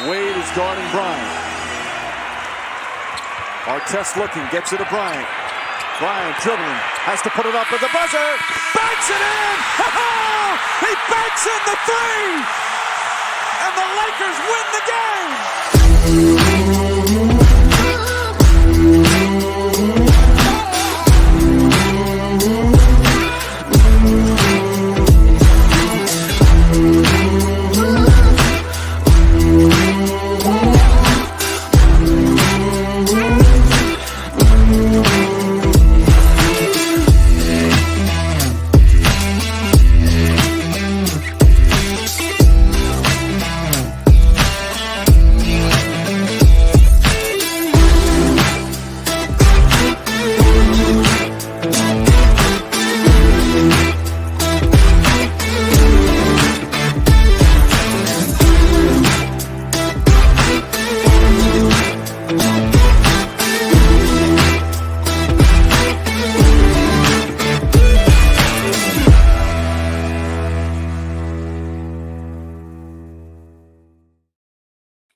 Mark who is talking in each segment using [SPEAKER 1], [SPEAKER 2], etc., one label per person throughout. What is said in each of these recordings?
[SPEAKER 1] Wade is guarding Bryant. Artest looking, gets it to Bryant. Bryant dribbling, has to put it up with the buzzer. Banks it in! Oh! He banks in the three! And the Lakers win the game!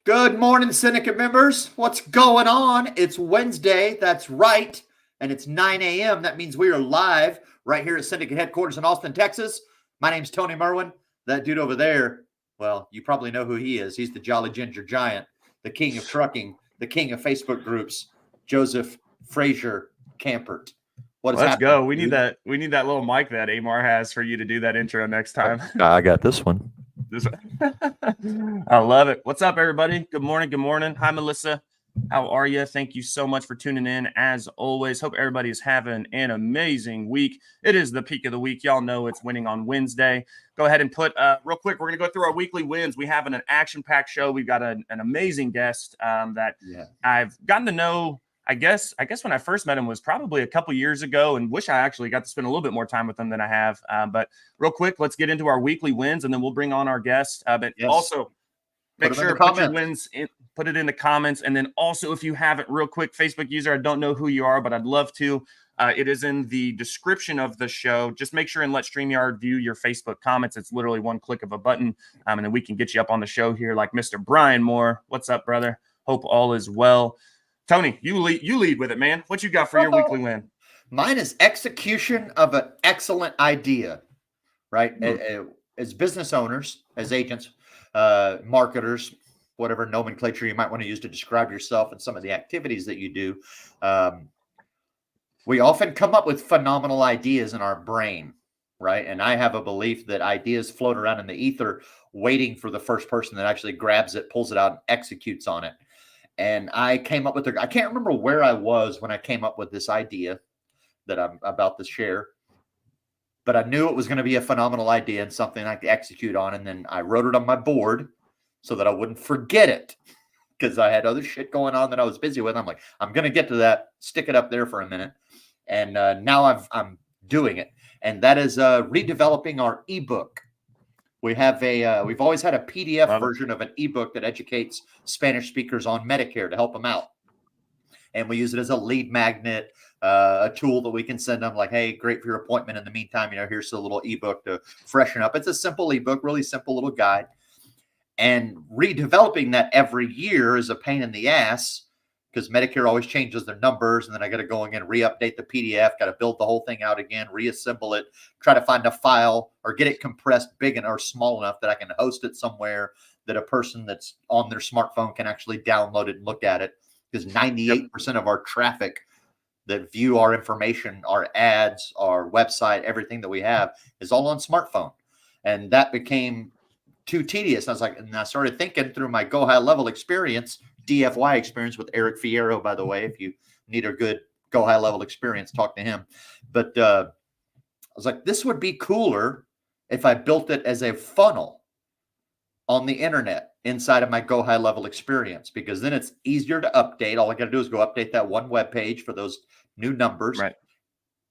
[SPEAKER 2] Good morning, Syndicate members. What's going on? It's Wednesday. That's right. And it's 9 a.m. That means we are live right here at Syndicate headquarters in Austin, Texas. My name's Tony Merwin. That dude over there, well, you probably know who he is. He's the Jolly Ginger Giant, the king of trucking, the king of Facebook groups, Joseph Frazier Campert.
[SPEAKER 3] Let's go. We need that little mic that Amar has for you to do that intro next time.
[SPEAKER 4] I got this one.
[SPEAKER 3] I love it. What's up, everybody? Good morning. Good morning. Hi, Melissa. How are you? Thank you so much for tuning in. As always, hope everybody is having an amazing week. It is the peak of the week. Y'all know it's winning on Wednesday. Go ahead and put real quick. We're going to go through our weekly wins. We have an action-packed show. We've got an amazing guest that I've gotten to know. I guess when I first met him was probably a couple years ago, and wish I actually got to spend a little bit more time with him than I have. But real quick, let's get into our weekly wins, and then we'll bring on our guest. But also make sure to put your wins in, put it in the comments. And then also, if you haven't, real quick, Facebook user, I don't know who you are, but I'd love to. It is in the description of the show. Just make sure and let StreamYard view your Facebook comments. It's literally one click of a button, and then we can get you up on the show here like Mr. Brian Moore. What's up, brother? Hope all is well. Tony, you lead with it, man. What you got for your weekly win?
[SPEAKER 2] Mine is execution of an excellent idea, right? Mm-hmm. As business owners, as agents, marketers, whatever nomenclature you might want to use to describe yourself and some of the activities that you do, we often come up with phenomenal ideas in our brain, right? And I have a belief that ideas float around in the ether waiting for the first person that actually grabs it, pulls it out, and executes on it. And I came up with I can't remember where I was when I came up with this idea that I'm about to share, but I knew it was going to be a phenomenal idea and something I could execute on. And then I wrote it on my board so that I wouldn't forget it because I had other shit going on that I was busy with. I'm like, I'm going to get to that, stick it up there for a minute. And now I'm doing it. And that is redeveloping our ebook. We have we've always had a PDF version of an ebook that educates Spanish speakers on Medicare to help them out. And we use it as a lead magnet, a tool that we can send them like, hey, great for your appointment. In the meantime, here's a little ebook to freshen up. It's a simple ebook, really simple little guide. And redeveloping that every year is a pain in the ass because Medicare always changes their numbers. And then I got to go again, re-update the PDF, got to build the whole thing out again, reassemble it, try to find a file or get it compressed big or small enough that I can host it somewhere that a person that's on their smartphone can actually download it and look at it. Because 98% of our traffic that view our information, our ads, our website, everything that we have is all on smartphone. And that became too tedious. I was like, and I started thinking through my Go High Level experience, DFY experience with Eric Fierro, by the way. If you need a good Go High Level experience, talk to him. But I was like, this would be cooler if I built it as a funnel on the internet inside of my Go High Level experience, because then it's easier to update. All I got to do is go update that one web page for those new numbers.
[SPEAKER 3] Right.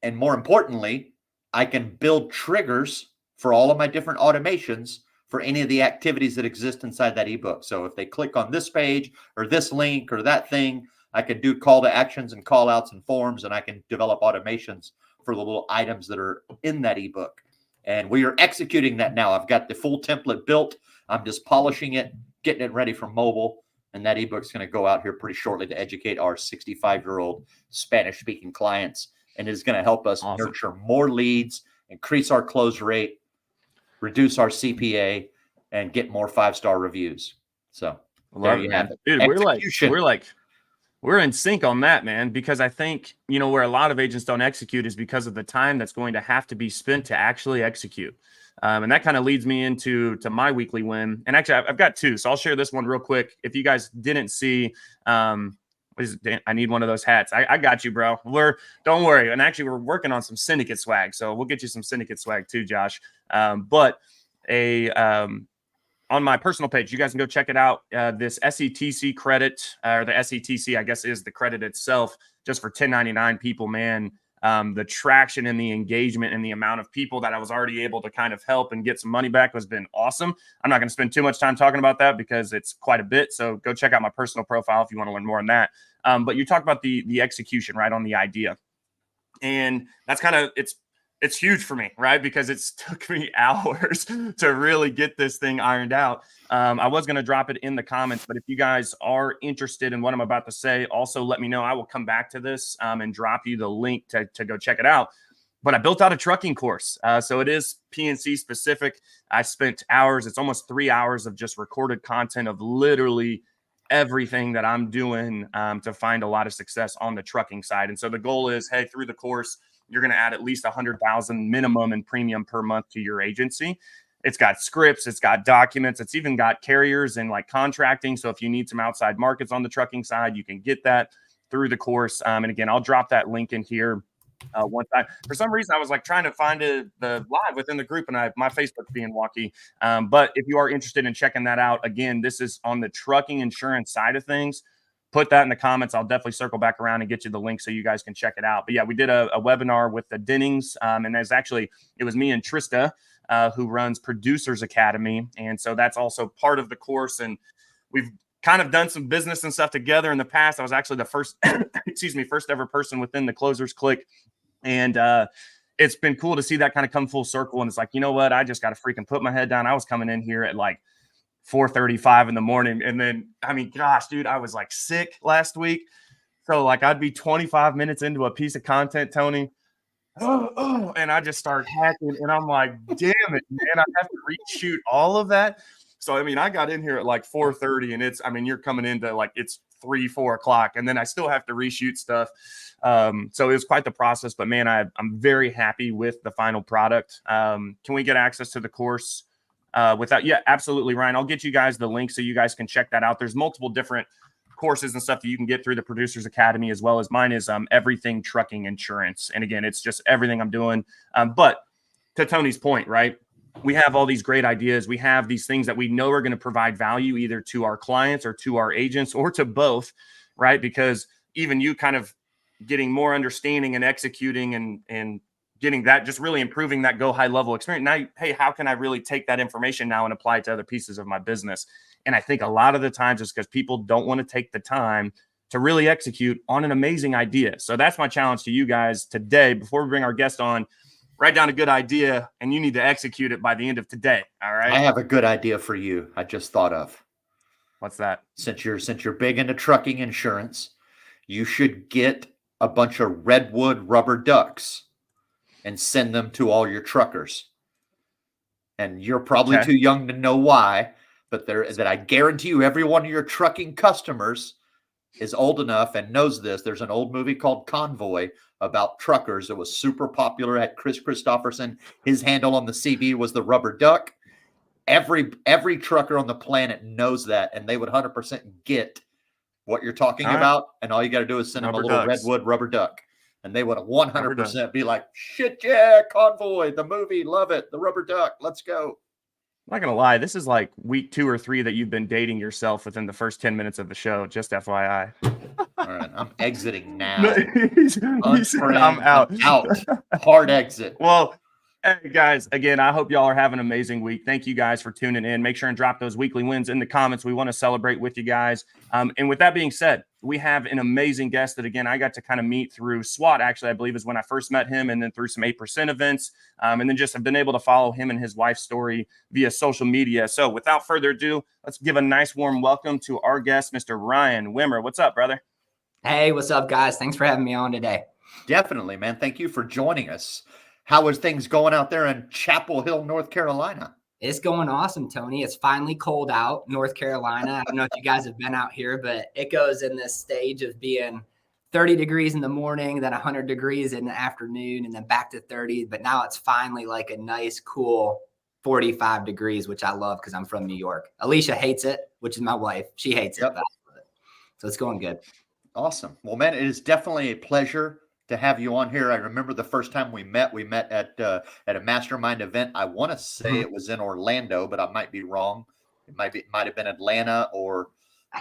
[SPEAKER 2] And more importantly, I can build triggers for all of my different automations for any of the activities that exist inside that ebook. So if they click on this page or this link or that thing, I can do call to actions and call outs and forms, and I can develop automations for the little items that are in that ebook. And we are executing that now. I've got the full template built. I'm just polishing it, getting it ready for mobile. And that ebook's going to go out here pretty shortly to educate our 65-year-old Spanish-speaking clients. And it is going to help us nurture more leads, increase our close rate, reduce our CPA, and get more 5-star reviews. So there you have it.
[SPEAKER 3] Dude, we're in sync on that, man, because I think, where a lot of agents don't execute is because of the time that's going to have to be spent to actually execute. And that kind of leads me into my weekly win. And actually, I've got two, so I'll share this one real quick. If you guys didn't see, I need one of those hats. I got you, bro. Don't worry. And actually, we're working on some syndicate swag, so we'll get you some syndicate swag too, Josh. On my personal page, you guys can go check it out. This SETC credit, or the SETC, I guess, is the credit itself, just for 1099 people, man. The traction and the engagement and the amount of people that I was already able to kind of help and get some money back has been awesome. I'm not going to spend too much time talking about that because it's quite a bit. So go check out my personal profile if you want to learn more on that. But you talk about the execution, right, on the idea. And that's kind of, it's huge for me, right? Because it's took me hours to really get this thing ironed out. I was going to drop it in the comments, but if you guys are interested in what I'm about to say, also let me know. I will come back to this and drop you the link to go check it out. But I built out a trucking course. So it is PNC specific. I spent hours. It's almost 3 hours of just recorded content of literally everything that I'm doing to find a lot of success on the trucking side. And so the goal is, hey, through the course, you're going to add at least 100,000 minimum in premium per month to your agency. It's got scripts, it's got documents, it's even got carriers and like contracting. So if you need some outside markets on the trucking side, you can get that through the course. And again, I'll drop that link in here. One time, for some reason, I was like trying to find the live within the group, and my Facebook's being wonky. But if you are interested in checking that out, again, this is on the trucking insurance side of things. Put that in the comments. I'll definitely circle back around and get you the link so you guys can check it out. But yeah, we did a webinar with the Dennings, and it was me and Trista, who runs Producers Academy, and so that's also part of the course. And we've kind of done some business and stuff together in the past. I was actually the first, first ever person within the Closers Click. And it's been cool to see that kind of come full circle. And it's like, you know what? I just got to freaking put my head down. I was coming in here at like 4:35 in the morning. And then, gosh, dude, I was like sick last week. So like I'd be 25 minutes into a piece of content, Tony. And I just start hacking. And I'm like, damn it, man, I have to reshoot all of that. So, I got in here at like 4:30 and you're coming into like, it's 3-4 o'clock, and then I still have to reshoot stuff. So it was quite the process, but man, I'm very happy with the final product. Can we get access to the course without? Yeah, absolutely, Ryan. I'll get you guys the link so you guys can check that out. There's multiple different courses and stuff that you can get through the Producers Academy, as well as mine is everything trucking insurance. And again, it's just everything I'm doing. But to Tony's point, right? We have all these great ideas. We have these things that we know are going to provide value either to our clients or to our agents or to both, right? Because even you kind of getting more understanding and executing and getting that, just really improving that go high level experience. Now, hey, how can I really take that information now and apply it to other pieces of my business? And I think a lot of the times it's because people don't want to take the time to really execute on an amazing idea. So that's my challenge to you guys today. Before we bring our guest on, write down a good idea and you need to execute it by the end of today. All right.
[SPEAKER 2] I have a good idea for you. I just thought of.
[SPEAKER 3] What's that?
[SPEAKER 2] Since you're big into trucking insurance, you should get a bunch of redwood rubber ducks and send them to all your truckers. And you're probably too young to know why, but that I guarantee you every one of your trucking customers is old enough and knows this. There's an old movie called Convoy about truckers. It was super popular. Had Chris Christopherson. His handle on the CB was the rubber duck. Every trucker on the planet knows that, and they would 100% get what you're talking about. And all you got to do is send them a little redwood rubber duck, and they would 100% be like, "Shit, yeah, Convoy, the movie, love it, the rubber duck, let's go."
[SPEAKER 3] I'm not going to lie. This is like week 2 or 3 that you've been dating yourself within the first 10 minutes of the show. Just FYI.
[SPEAKER 2] All right. I'm exiting now.
[SPEAKER 3] He said, I'm out.
[SPEAKER 2] I'm out. Hard exit.
[SPEAKER 3] Well, hey guys, again, I hope y'all are having an amazing week. Thank you guys for tuning in. Make sure and drop those weekly wins in the comments. We want to celebrate with you guys. And with that being said, we have an amazing guest that, again, I got to kind of meet through SWAT, actually, I believe is when I first met him, and then through some 8% events, and then just have been able to follow him and his wife's story via social media. So without further ado, let's give a nice warm welcome to our guest, Mr. Ryan Wimmer. What's up, brother?
[SPEAKER 4] Hey, what's up, guys? Thanks for having me on today.
[SPEAKER 2] Definitely, man. Thank you for joining us. How is things going out there in Chapel Hill, North Carolina?
[SPEAKER 4] It's going awesome, Tony. It's finally cold out, North Carolina. I don't know if you guys have been out here, but it goes in this stage of being 30 degrees in the morning, then 100 degrees in the afternoon, and then back to 30. But now it's finally like a nice, cool 45 degrees, which I love because I'm from New York. Alicia hates it, which is my wife. She hates it. So it's going good.
[SPEAKER 2] Awesome. Well, man, it is definitely a pleasure to have you on here. I remember the first time we met at a mastermind event. I want to say it was in Orlando, but I might be wrong. It might have been Atlanta or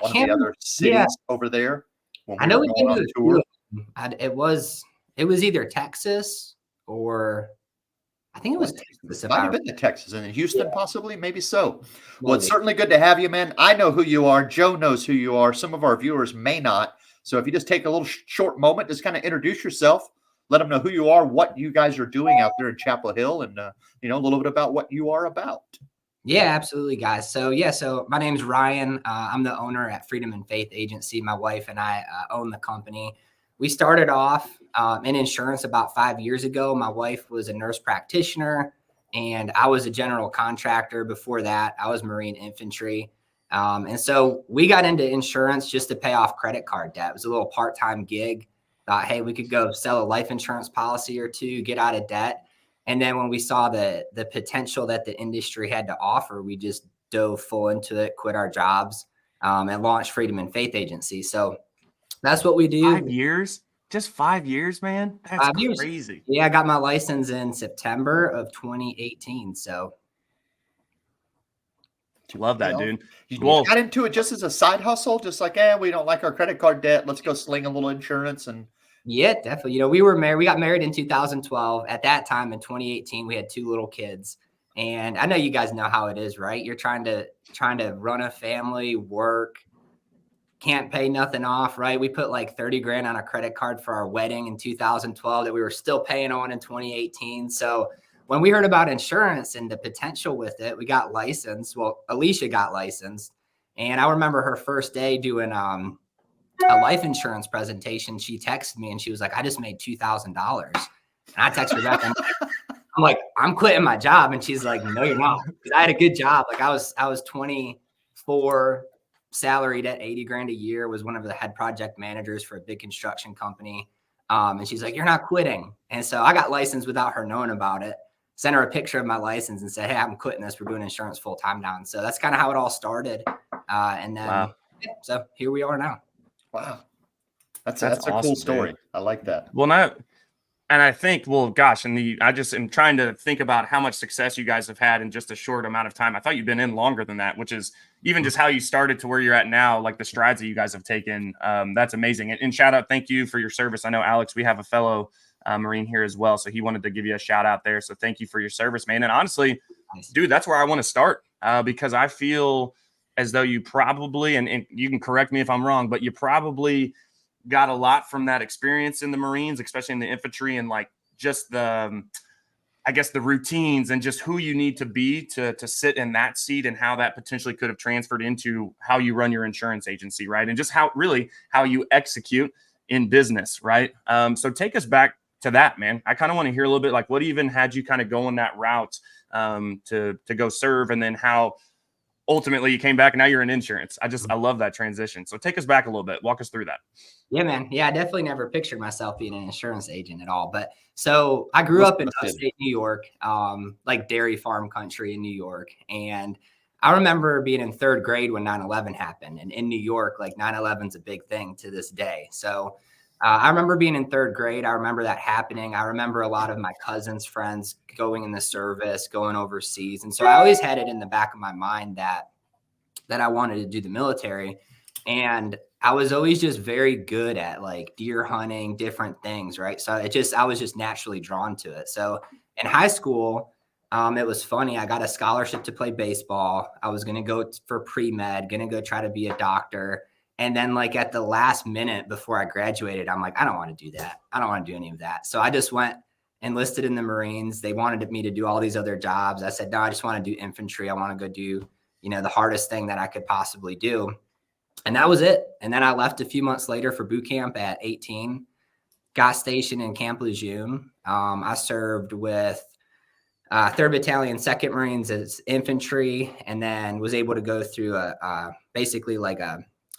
[SPEAKER 2] one of the other cities over there when we were going on tour.
[SPEAKER 4] It was either Texas or I think it was Texas.
[SPEAKER 2] Might have been to Texas and in Houston, possibly, maybe so. Well, it's certainly good to have you, man. I know who you are. Joe knows who you are. Some of our viewers may not. So if you just take a little short moment, just kind of introduce yourself, let them know who you are, what you guys are doing out there in Chapel Hill, and a little bit about what you are about.
[SPEAKER 4] Yeah, absolutely, guys. So my name's Ryan. I'm the owner at Freedom and Faith Agency. My wife and I own the company. We started off in insurance about 5 years ago. My wife was a nurse practitioner, and I was a general contractor. Before that, I was Marine infantry. And so we got into insurance just to pay off credit card debt. It was a little part-time gig. Thought, hey, we could go sell a life insurance policy or two, get out of debt. And then when we saw the potential that the industry had to offer, we just dove full into it, quit our jobs, and launched Freedom and Faith Agency. So that's what we do.
[SPEAKER 3] 5 years? Just 5 years, man? That's crazy.
[SPEAKER 4] Yeah, I got my license in September of 2018. So
[SPEAKER 3] love that, dude.
[SPEAKER 2] You got into it just as a side hustle, just like, we don't like our credit card debt. Let's go sling a little insurance. And
[SPEAKER 4] yeah, definitely. We were married. We got married in 2012. At that time, in 2018, we had 2 little kids. And I know you guys know how it is, right? You're trying to run a family, work, can't pay nothing off, right? We put like 30 grand on a credit card for our wedding in 2012 that we were still paying on in 2018. So when we heard about insurance and the potential with it, we got licensed. Well, Alicia got licensed. And I remember her first day doing a life insurance presentation. She texted me and she was like, I just made $2,000. And I texted her back. I'm like, I'm quitting my job. And she's like, no, you're not. Because I had a good job. Like I was 24, salaried at 80 grand a year, was one of the head project managers for a big construction company. And she's like, you're not quitting. And so I got licensed without her knowing about it. Sent her a picture of my license and said, hey, I'm quitting this. We're doing insurance full time now. And so that's kind of how it all started. And then, so here we are now.
[SPEAKER 2] Wow. That's a awesome, cool story. Dude. I like that.
[SPEAKER 3] Well, and I think, I just am trying to think about how much success you guys have had in just a short amount of time. I thought you've been in longer than that, which is even just how you started to where you're at now, like the strides that you guys have taken. That's amazing. And shout out, thank you for your service. I know, Alex, we have a fellow Marine here as well. So he wanted to give you a shout out there. So thank you for your service, man. And honestly, dude, that's where I want to start because I feel as though you probably, and you can correct me if I'm wrong, but you probably got a lot from that experience in the Marines, especially in the infantry, and like just the routines and just who you need to be to sit in that seat and how that potentially could have transferred into how you run your insurance agency, right? And just how you execute in business, right? So take us back to that, man. I kind of want to hear a little bit like what even had you kind of go on that route to go serve, and then how ultimately you came back and now you're in insurance. I love that transition. So take us back a little bit. Walk us through that.
[SPEAKER 4] Yeah, man. Yeah, I definitely never pictured myself being an insurance agent at all. But so I grew up in upstate New York, like dairy farm country in New York. And I remember being in 3rd grade when 9/11 happened. And in New York, like 9/11 is a big thing to this day. So I remember being in 3rd grade. I remember that happening. I remember a lot of my cousins' friends going in the service, going overseas. And so I always had it in the back of my mind that I wanted to do the military. And I was always just very good at like deer hunting, different things, right? So I was just naturally drawn to it. So in high school, it was funny. I got a scholarship to play baseball. I was going to go for pre-med, going to go try to be a doctor. And then like at the last minute before I graduated, I'm like, I don't want to do that. I don't want to do any of that. So I just went enlisted in the Marines. They wanted me to do all these other jobs. I said, no, I just want to do infantry. I want to go do, the hardest thing that I could possibly do. And that was it. And then I left a few months later for boot camp at 18, got stationed in Camp Lejeune. I served with 3rd Battalion, 2nd Marines as infantry, and then was able to go through basically like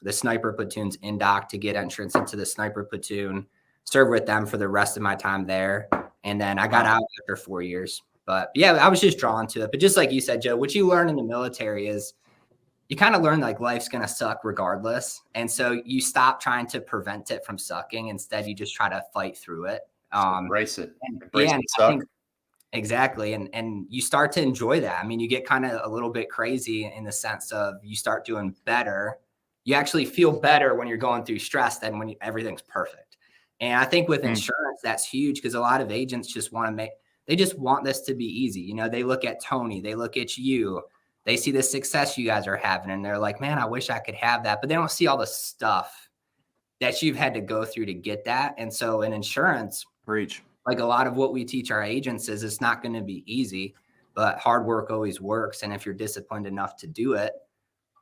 [SPEAKER 4] the sniper platoon's indoc to get entrance into the sniper platoon, serve with them for the rest of my time there. And then I got out after 4 years. But yeah, I was just drawn to it. But just like you said, Joe, what you learn in the military is you kind of learn like life's going to suck regardless. And so you stop trying to prevent it from sucking. Instead, you just try to fight through it.
[SPEAKER 2] Embrace it.
[SPEAKER 4] Embrace it suck. Exactly. And you start to enjoy that. I mean, you get kind of a little bit crazy in the sense of you start doing better. You actually feel better when you're going through stress than when everything's perfect. And I think with insurance, that's huge because a lot of agents just they just want this to be easy. They look at Tony, they look at you, they see the success you guys are having, and they're like, man, I wish I could have that. But they don't see all the stuff that you've had to go through to get that. And so in insurance,
[SPEAKER 3] preach.
[SPEAKER 4] Like a lot of what we teach our agents is it's not going to be easy, but hard work always works. And if you're disciplined enough to do it,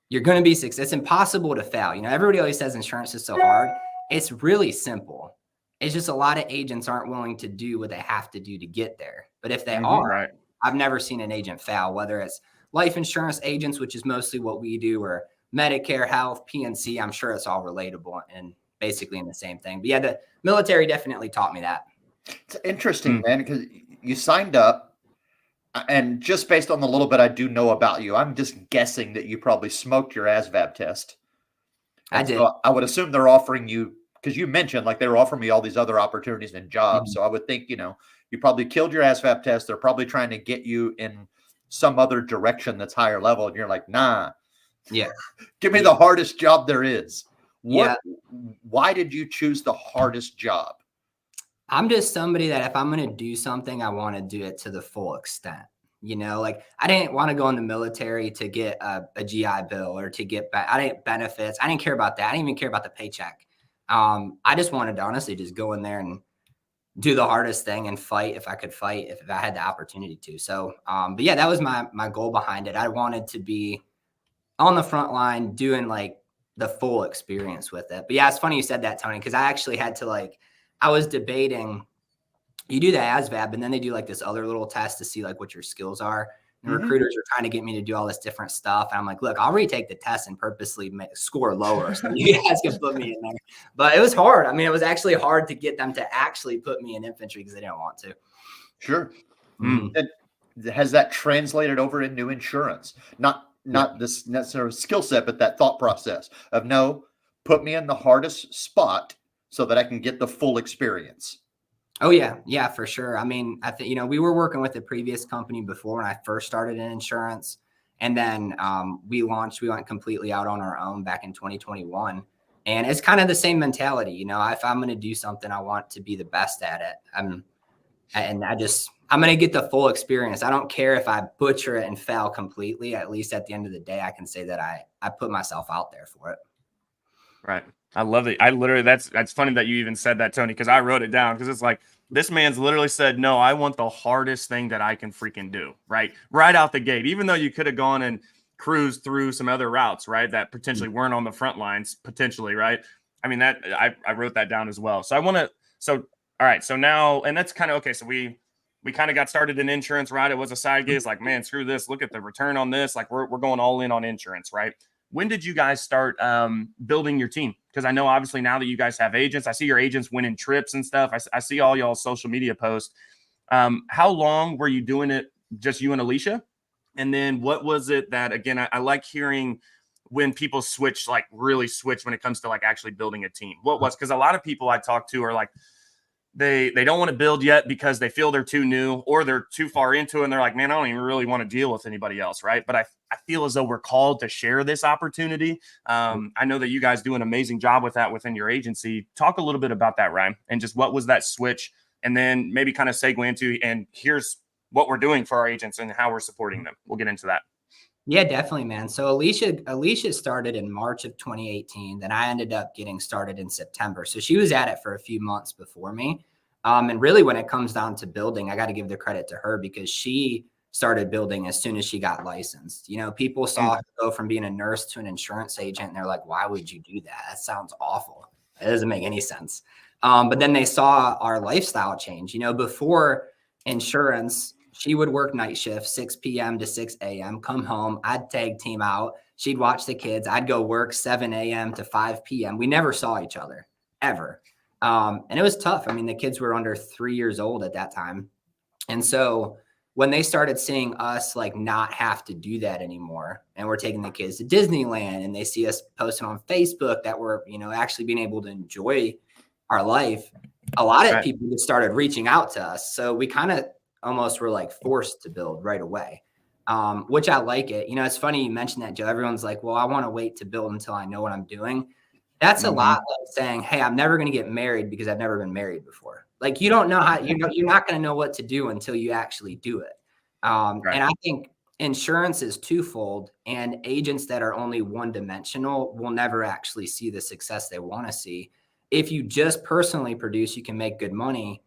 [SPEAKER 4] you're going to be successful. It's impossible to fail. Everybody always says insurance is so hard. It's really simple. It's just a lot of agents aren't willing to do what they have to do to get there. But if they are,
[SPEAKER 3] right.
[SPEAKER 4] I've never seen an agent fail, whether it's life insurance agents, which is mostly what we do, or Medicare, health, PNC. I'm sure it's all relatable and basically in the same thing. But yeah, the military definitely taught me that.
[SPEAKER 2] It's interesting, man, because you signed up, and just based on the little bit I do know about you, I'm just guessing that you probably smoked your ASVAB test.
[SPEAKER 4] I did.
[SPEAKER 2] So I would assume they're offering you, because you mentioned like they were offering me all these other opportunities and jobs. So I would think, you probably killed your ASVAB test. They're probably trying to get you in some other direction that's higher level. And you're like, nah,
[SPEAKER 4] yeah,
[SPEAKER 2] give me the hardest job there is. Why did you choose the hardest job?
[SPEAKER 4] I'm just somebody that if I'm going to do something, I want to do it to the full extent. Like I didn't want to go in the military to get a GI Bill or to get I didn't benefits. I didn't care about that. I didn't even care about the paycheck. I just wanted to honestly just go in there and do the hardest thing and fight if I could fight, if I had the opportunity to. So, but yeah, that was my goal behind it. I wanted to be on the front line doing like the full experience with it. But yeah, it's funny you said that, Tony, because I actually had to I was debating, you do the ASVAB and then they do like this other little test to see like what your skills are. And recruiters are trying to get me to do all this different stuff. And I'm like, look, I'll retake the test and purposely score lower so you guys can put me in there. But it was hard. I mean, it was actually hard to get them to actually put me in infantry because they didn't want to.
[SPEAKER 2] Sure. And has that translated over into insurance? Not this necessary skill set, but that thought process of no, put me in the hardest spot so that I can get the full experience.
[SPEAKER 4] Oh yeah. Yeah, for sure. I mean, I think, we were working with a previous company before when I first started in insurance. And then we went completely out on our own back in 2021. And it's kind of the same mentality. If I'm going to do something, I want to be the best at it. I'm going to get the full experience. I don't care if I butcher it and fail completely. At least at the end of the day, I can say that I put myself out there for it.
[SPEAKER 3] Right. I love it. I literally, that's funny that you even said that, Tony, because I wrote it down because it's like, this man's literally said, no, I want the hardest thing that I can freaking do, right? Right out the gate, even though you could have gone and cruised through some other routes, right? That potentially weren't on the front lines, potentially, right? I mean, that I wrote that down as well. So all right. So now, and that's kind of, okay. So we kind of got started in insurance, right? It was a side gig. It's like, man, screw this. Look at the return on this. Like we're going all in on insurance, right? When did you guys start building your team? Because I know obviously now that you guys have agents, I see your agents winning trips and stuff. I see all y'all's social media posts. How long were you doing it, just you and Alicia? And then what was it that, again, I like hearing when people really switch when it comes to like actually building a team. What was, because a lot of people I talk to are like, they don't want to build yet because they feel they're too new or they're too far into it. And they're like, man, I don't even really want to deal with anybody else. Right. But I feel as though we're called to share this opportunity. I know that you guys do an amazing job with that within your agency. Talk a little bit about that, Ryan, and just what was that switch? And then maybe kind of segue into, and here's what we're doing for our agents and how we're supporting them. We'll get into that.
[SPEAKER 4] Yeah, definitely, man. So Alicia started in March of 2018. Then I ended up getting started in September. So she was at it for a few months before me. And really, when it comes down to building, I got to give the credit to her because she started building as soon as she got licensed. People saw her go from being a nurse to an insurance agent, and they're like, "Why would you do that? That sounds awful. It doesn't make any sense." But then they saw our lifestyle change. Before insurance, she would work night shift, 6 p.m. to 6 a.m., come home. I'd tag team out. She'd watch the kids. I'd go work 7 a.m. to 5 p.m. We never saw each other ever. And it was tough. I mean, the kids were under 3 years old at that time. And so when they started seeing us like not have to do that anymore, and we're taking the kids to Disneyland, and they see us posting on Facebook that we're, actually being able to enjoy our life, a lot of people just started reaching out to us. So we kind of almost were like forced to build right away, which I like it. It's funny you mentioned that, Joe. Everyone's like, well, I want to wait to build until I know what I'm doing. That's a lot like saying, hey, I'm never going to get married because I've never been married before. Like, you don't know how, you're not going to know what to do until you actually do it. And I think insurance is twofold, and agents that are only one dimensional will never actually see the success they want to see. If you just personally produce, you can make good money.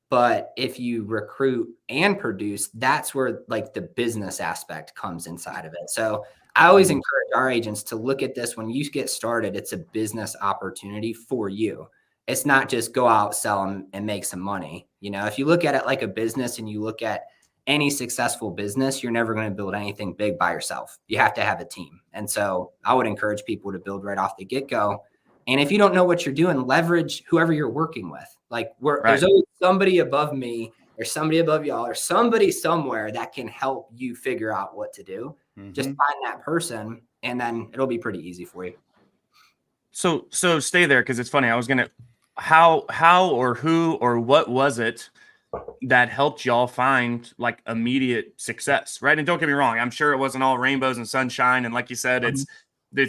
[SPEAKER 4] But if you recruit and produce, that's where like the business aspect comes inside of it. So I always encourage our agents to look at this when you get started. It's a business opportunity for you. It's not just go out, sell them, and make some money. If you look at it like a business and you look at any successful business, you're never going to build anything big by yourself. You have to have a team. And so I would encourage people to build right off the get-go. And if you don't know what you're doing, leverage whoever you're working with. Like there's always somebody above me, or somebody above y'all, or somebody somewhere that can help you figure out what to do. Just find that person, and then it'll be pretty easy for you.
[SPEAKER 3] So stay there, because it's funny. I was gonna, how or who or what was it that helped y'all find like immediate success, right? And don't get me wrong, I'm sure it wasn't all rainbows and sunshine. And like you said, it's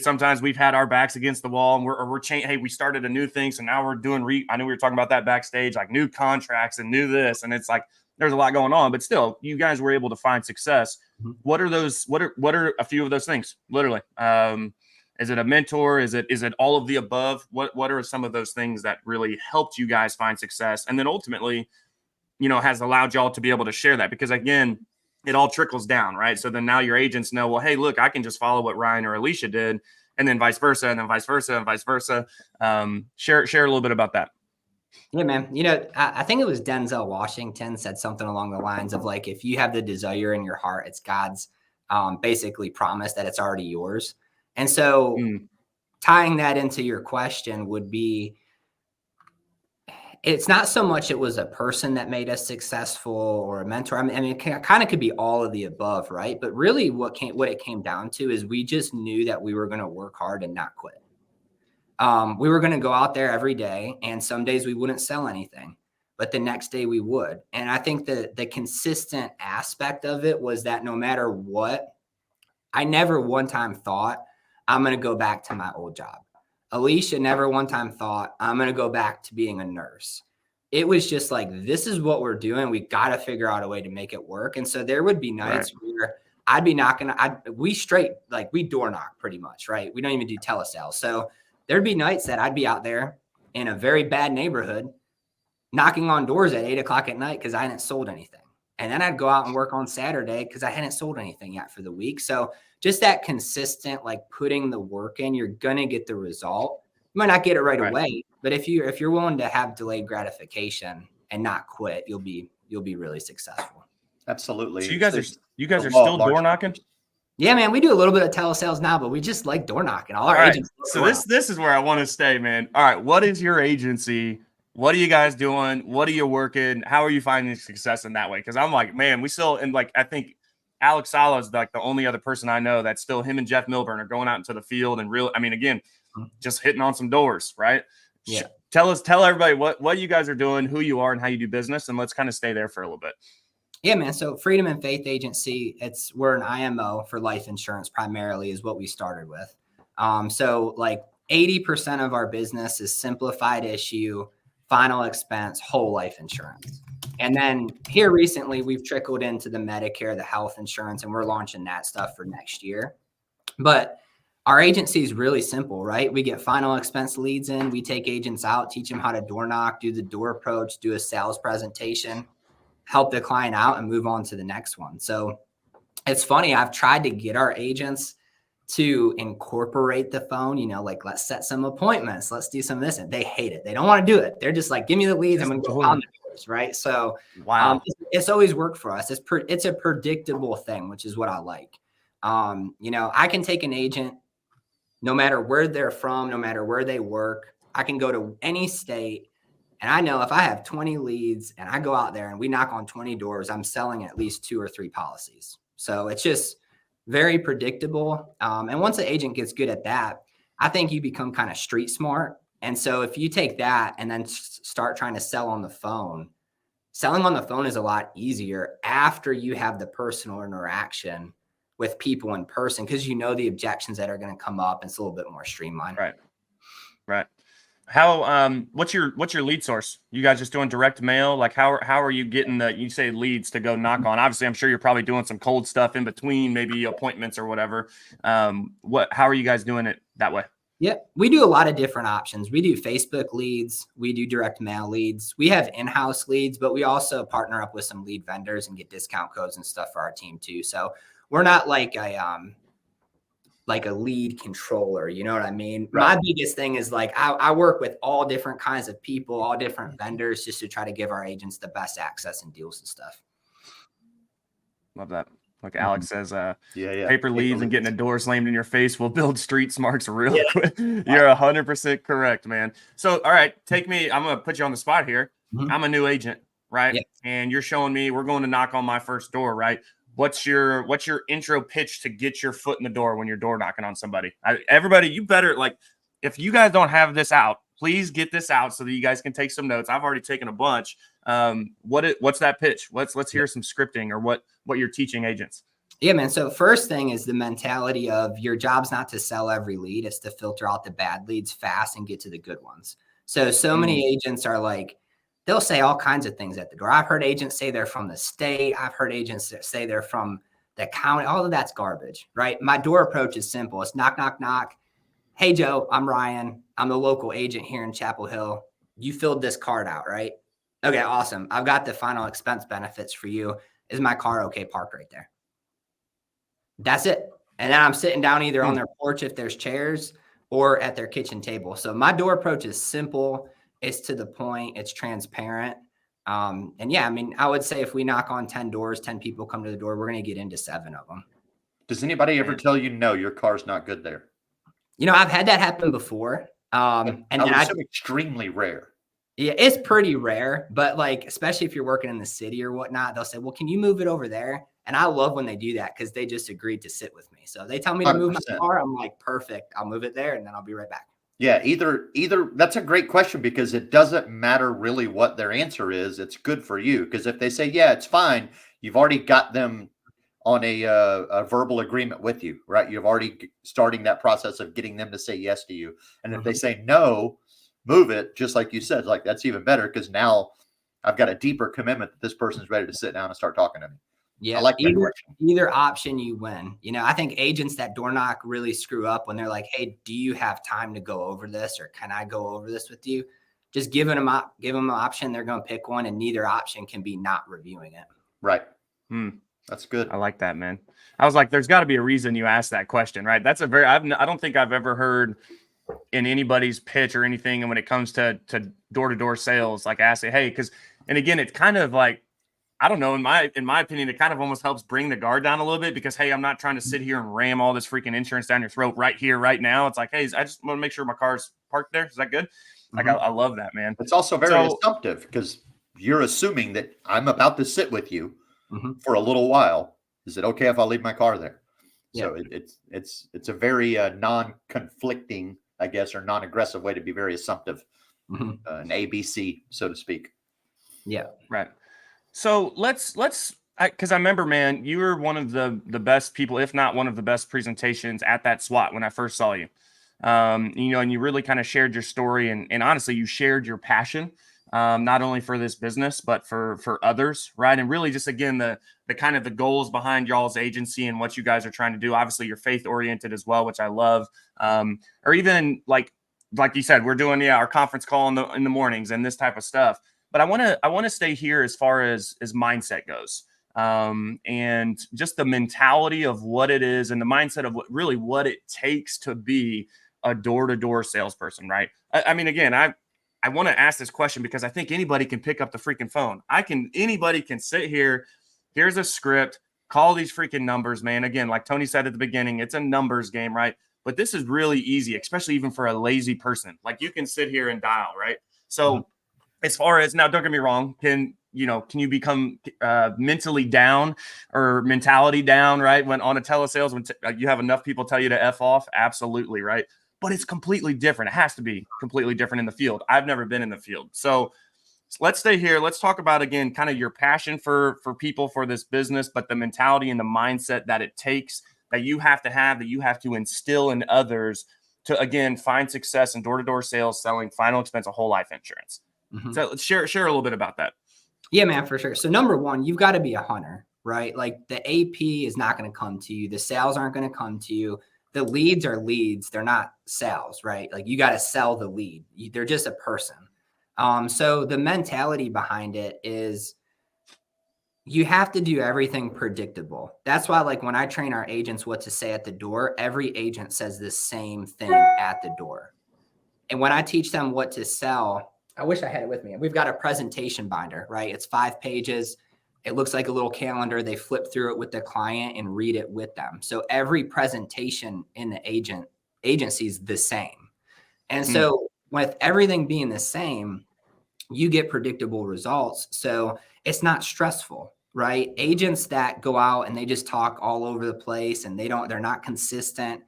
[SPEAKER 3] sometimes we've had our backs against the wall, and we're changing. Hey, we started a new thing, so now we're doing. I know we were talking about that backstage, like new contracts and new this, and it's like there's a lot going on. But still, you guys were able to find success. What are those? What are a few of those things? Literally, is it a mentor? Is it all of the above? What are some of those things that really helped you guys find success, and then ultimately, has allowed y'all to be able to share that? Because again, it all trickles down, right? So then now your agents know, well, hey, look, I can just follow what Ryan or Alicia did, and then vice versa, and then vice versa, and vice versa. Share a little bit about that.
[SPEAKER 4] Yeah, man. I think it was Denzel Washington said something along the lines of like, if you have the desire in your heart, it's God's basically promise that it's already yours. And so tying that into your question would be, it's not so much it was a person that made us successful or a mentor. I mean, it kind of could be all of the above, right? But really what it came down to is we just knew that we were going to work hard and not quit. We were going to go out there every day, and some days we wouldn't sell anything, but the next day we would. And I think the consistent aspect of it was that no matter what, I never one time thought I'm going to go back to my old job. Alicia never one time thought I'm going to go back to being a nurse. It was just like, this is what we're doing. We got to figure out a way to make it work. And so there would be nights where I'd be knocking. We door knock pretty much, right? We don't even do telesales. So there'd be nights that I'd be out there in a very bad neighborhood knocking on doors at 8 o'clock at night because I hadn't sold anything. And then I'd go out and work on Saturday because I hadn't sold anything yet for the week. So just that consistent, like putting the work in, you're going to get the result. You might not get it right away, but if you're willing to have delayed gratification and not quit, you'll be really successful.
[SPEAKER 2] Absolutely.
[SPEAKER 3] So you guys are still door knocking?
[SPEAKER 4] Yeah, man, we do a little bit of telesales now, but we just like door knocking. All our agents.
[SPEAKER 3] So this is where I want to stay, man. All right. What is your agency? What are you guys doing? What are you working? How are you finding success in that way? Because I'm like, man, we still, and like, I think Alex Sala is like the only other person I know that's still, him and Jeff Milburn are going out into the field and again, just hitting on some doors, right?
[SPEAKER 4] Yeah.
[SPEAKER 3] Tell everybody what you guys are doing, who you are, and how you do business, and let's kind of stay there for a little bit.
[SPEAKER 4] Yeah, man. So Freedom and Faith Agency, we're an IMO for life insurance primarily is what we started with. So like 80% of our business is simplified issue, final expense, whole life insurance. And then here recently, we've trickled into the Medicare, the health insurance, and we're launching that stuff for next year. But our agency is really simple, right? We get final expense leads in, we take agents out, teach them how to door knock, do the door approach, do a sales presentation, help the client out, and move on to the next one. So it's funny, I've tried to get our agents to incorporate the phone, like let's set some appointments, let's do some of this. And they hate it. They don't want to do it. They're just like, give me the leads. I'm going to go pound the doors, right? So
[SPEAKER 3] wow,
[SPEAKER 4] it's always worked for us. It's a predictable thing, which is what I like. I can take an agent, no matter where they're from, no matter where they work. I can go to any state, and I know if I have 20 leads and I go out there and we knock on 20 doors, I'm selling at least 2 or 3 policies. So it's just very predictable. And once the agent gets good at that, I think you become kind of street smart. And so if you take that and then start trying to sell on the phone, selling on the phone is a lot easier after you have the personal interaction with people in person, because the objections that are going to come up, and it's a little bit more streamlined.
[SPEAKER 3] Right. How what's your lead source? You guys just doing direct mail? Like how are you getting you say leads to go knock on? Obviously, I'm sure you're probably doing some cold stuff in between, maybe appointments or whatever. How are you guys doing it that way?
[SPEAKER 4] Yep. We do a lot of different options. We do Facebook leads. We do direct mail leads. We have in-house leads, but we also partner up with some lead vendors and get discount codes and stuff for our team too. So we're not like a lead controller. You know what I mean?
[SPEAKER 2] Right.
[SPEAKER 4] My biggest thing is I work with all different kinds of people, all different vendors, just to try to give our agents the best access and deals and stuff.
[SPEAKER 3] Love that. Like Alex says,
[SPEAKER 2] Yeah.
[SPEAKER 3] paper leads and getting a door slammed in your face will build street smarts real quick. You're 100% correct, man. So, all right, I'm going to put you on the spot here.
[SPEAKER 4] Mm-hmm.
[SPEAKER 3] I'm a new agent, right?
[SPEAKER 4] Yeah.
[SPEAKER 3] And you're showing me, we're going to knock on my first door, right? What's your intro pitch to get your foot in the door when you're door knocking on somebody? Everybody, you better, if you guys don't have this out, please get this out so that you guys can take some notes. I've already taken a bunch. What's that pitch? Let's hear some scripting or what you're teaching agents.
[SPEAKER 4] Yeah, man. So first thing is the mentality of your job's not to sell every lead. It's to filter out the bad leads fast and get to the good ones. So many agents are they'll say all kinds of things at the door. I've heard agents say they're from the state. I've heard agents say they're from the county. All of that's garbage, right? My door approach is simple. It's knock, knock, knock. Hey, Joe, I'm Ryan. I'm the local agent here in Chapel Hill. You filled this card out, right? Okay, awesome. I've got the final expense benefits for you. Is my car okay parked right there? That's it. And then I'm sitting down either on their porch if there's chairs or at their kitchen table. So my door approach is simple. It's to the point. It's transparent. And yeah, I mean, I would say if we knock on 10 doors, 10 people come to the door, we're going to get into 7 of them.
[SPEAKER 2] Does anybody ever tell you, no, your car's not good there?
[SPEAKER 4] I've had that happen before. And
[SPEAKER 2] it's extremely rare.
[SPEAKER 4] Yeah, it's pretty rare, but especially if you're working in the city or whatnot, they'll say, well, can you move it over there? And I love when they do that because they just agreed to sit with me. So they tell me to move my car. I'm like, perfect. I'll move it there and then I'll be right back.
[SPEAKER 2] Yeah, either that's a great question because it doesn't matter really what their answer is. It's good for you because if they say, yeah, it's fine, you've already got them on a verbal agreement with you, right? You've already starting that process of getting them to say yes to you. And if they say no, move it, just like you said, that's even better because now I've got a deeper commitment that this person's ready to sit down and start talking to me.
[SPEAKER 4] Yeah,
[SPEAKER 2] I like
[SPEAKER 4] either option you win. I think agents that door knock really screw up when they're like, hey, do you have time to go over this or can I go over this with you? Just give them an option. They're going to pick one and neither option can be not reviewing it.
[SPEAKER 2] Right. That's good.
[SPEAKER 3] I like that, man. I was like, there's got to be a reason you asked that question, right? That's I don't think I've ever heard in anybody's pitch or anything. And when it comes to door-to-door sales, ask it, hey, and again, it's kind of I don't know, in my opinion, it kind of almost helps bring the guard down a little bit because, hey, I'm not trying to sit here and ram all this freaking insurance down your throat right here, right now. It's like, hey, I just want to make sure my car's parked there. Is that good? I love that, man.
[SPEAKER 2] It's also very assumptive because you're assuming that I'm about to sit with you for a little while. Is it okay if I leave my car there? Yeah. So it's a very non-conflicting, I guess, or non-aggressive way to be very assumptive, an ABC, so to speak.
[SPEAKER 4] Yeah.
[SPEAKER 3] Right. So let's because I remember, man, you were one of the best people, if not one of the best presentations at that SWAT when I first saw you. And you really kind of shared your story and honestly, you shared your passion not only for this business, but for others, right? And really just, again, the kind of the goals behind y'all's agency and what you guys are trying to do. Obviously, you're faith-oriented as well, which I love. Or even like you said, we're doing our conference call in the mornings and this type of stuff. But I want to stay here as far as mindset goes. And just the mentality of what it is and the mindset of what it takes to be a door-to-door salesperson, right? I mean, again, I want to ask this question because I think anybody can pick up the freaking phone. Anybody can sit here. Here's a script, call these freaking numbers, man. Again, like Tony said at the beginning, it's a numbers game, right? But this is really easy, especially even for a lazy person. Like, you can sit here and dial, right? So as far as now, don't get me wrong, can you become mentally down or mentality down, right? When on a telesales, when you have enough people tell you to F off, absolutely, right? But it's completely different. It has to be completely different in the field. I've never been in the field. So let's stay here. Let's talk about, again, kind of your passion for people, for this business, but the mentality and the mindset that it takes, that you have to instill in others to, again, find success in door-to-door sales, selling final expense of whole life insurance. So let's share a little bit about that.
[SPEAKER 4] Yeah, man, for sure. So number one, you've got to be a hunter, right? Like, the AP is not going to come to you. The sales aren't going to come to you. The leads are leads. They're not sales, right? Like, you got to sell the lead. They're just a person. So the mentality behind it is you have to do everything predictable. That's why, like, when I train our agents what to say at the door, every agent says the same thing at the door. And when I teach them what to sell, I wish I had it with me. We've got a presentation binder, right? It's 5 pages. It looks like a little calendar. They flip through it with the client and read it with them. So every presentation in the agency is the same. And so with everything being the same, you get predictable results. So it's not stressful, right? Agents that go out and they just talk all over the place and they're not consistent,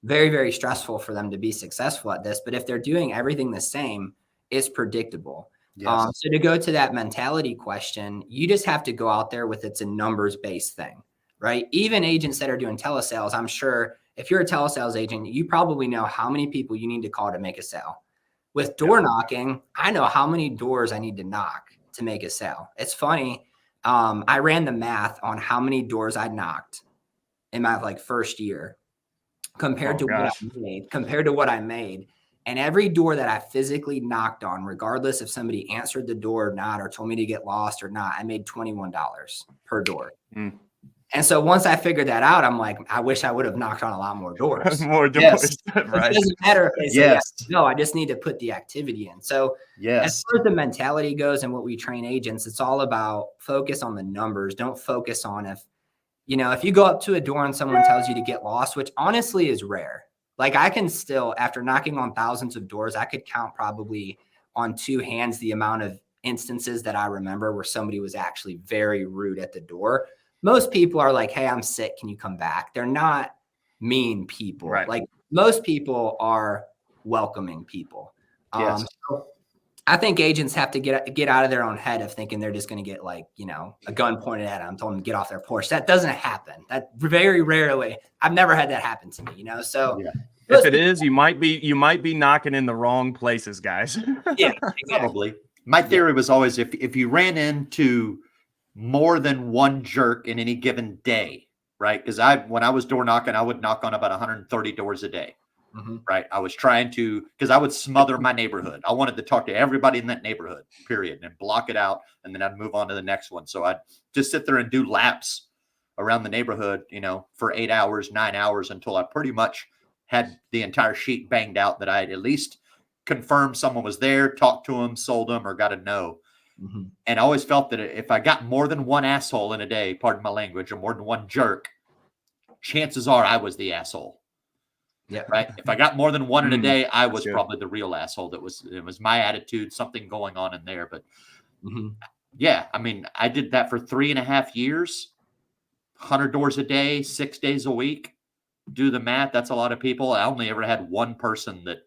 [SPEAKER 4] very, very stressful for them to be successful at this. But if they're doing everything the same, it's predictable.
[SPEAKER 2] Yes.
[SPEAKER 4] So to go to that mentality question, you just have to go out there with it's a numbers-based thing, right? Even agents that are doing telesales, I'm sure if you're a telesales agent, you probably know how many people you need to call to make a sale. With door knocking, I know how many doors I need to knock to make a sale. It's funny. I ran the math on how many doors I knocked in my first year compared to what I made. And every door that I physically knocked on, regardless if somebody answered the door or not, or told me to get lost or not, I made $21 per door. And so once I figured that out, I'm like, I wish I would have knocked on a lot more doors.
[SPEAKER 3] More doors. Right.
[SPEAKER 4] It doesn't matter if they say yes. No, I just need to put the activity in. So as far as the mentality goes and what we train agents, it's all about focus on the numbers. Don't focus on if you go up to a door and someone tells you to get lost, which honestly is rare. Like, I can still, after knocking on thousands of doors, I could count probably on 2 hands the amount of instances that I remember where somebody was actually very rude at the door. Most people are like, hey, I'm sick. Can you come back? They're not mean people.
[SPEAKER 3] Right.
[SPEAKER 4] Like, most people are welcoming people.
[SPEAKER 2] Yes.
[SPEAKER 4] So I think agents have to get out of their own head of thinking they're just going to get a gun pointed at them, told them to get off their porch. That doesn't happen. That very rarely. I've never had that happen to me, So
[SPEAKER 3] if it is, you might be knocking in the wrong places, guys.
[SPEAKER 4] Yeah, exactly.
[SPEAKER 2] Probably. My theory was always if you ran into more than one jerk in any given day, right? Because when I was door knocking, I would knock on about 130 doors a day. Right. I was trying to, because I would smother my neighborhood. I wanted to talk to everybody in that neighborhood, period, and block it out. And then I'd move on to the next one. So I'd just sit there and do laps around the neighborhood, for 8 hours, 9 hours until I pretty much had the entire sheet banged out that I had at least confirmed someone was there, talked to them, sold them, or got a no. And I always felt that if I got more than one asshole in a day, pardon my language, or more than one jerk, chances are I was the asshole.
[SPEAKER 4] Yeah.
[SPEAKER 2] Right. If I got more than one in a day, I was probably the real asshole. It was my attitude, something going on in there. But yeah, I mean, I did that for 3.5 years, 100 doors a day, 6 days a week. Do the math. That's a lot of people. I only ever had one person that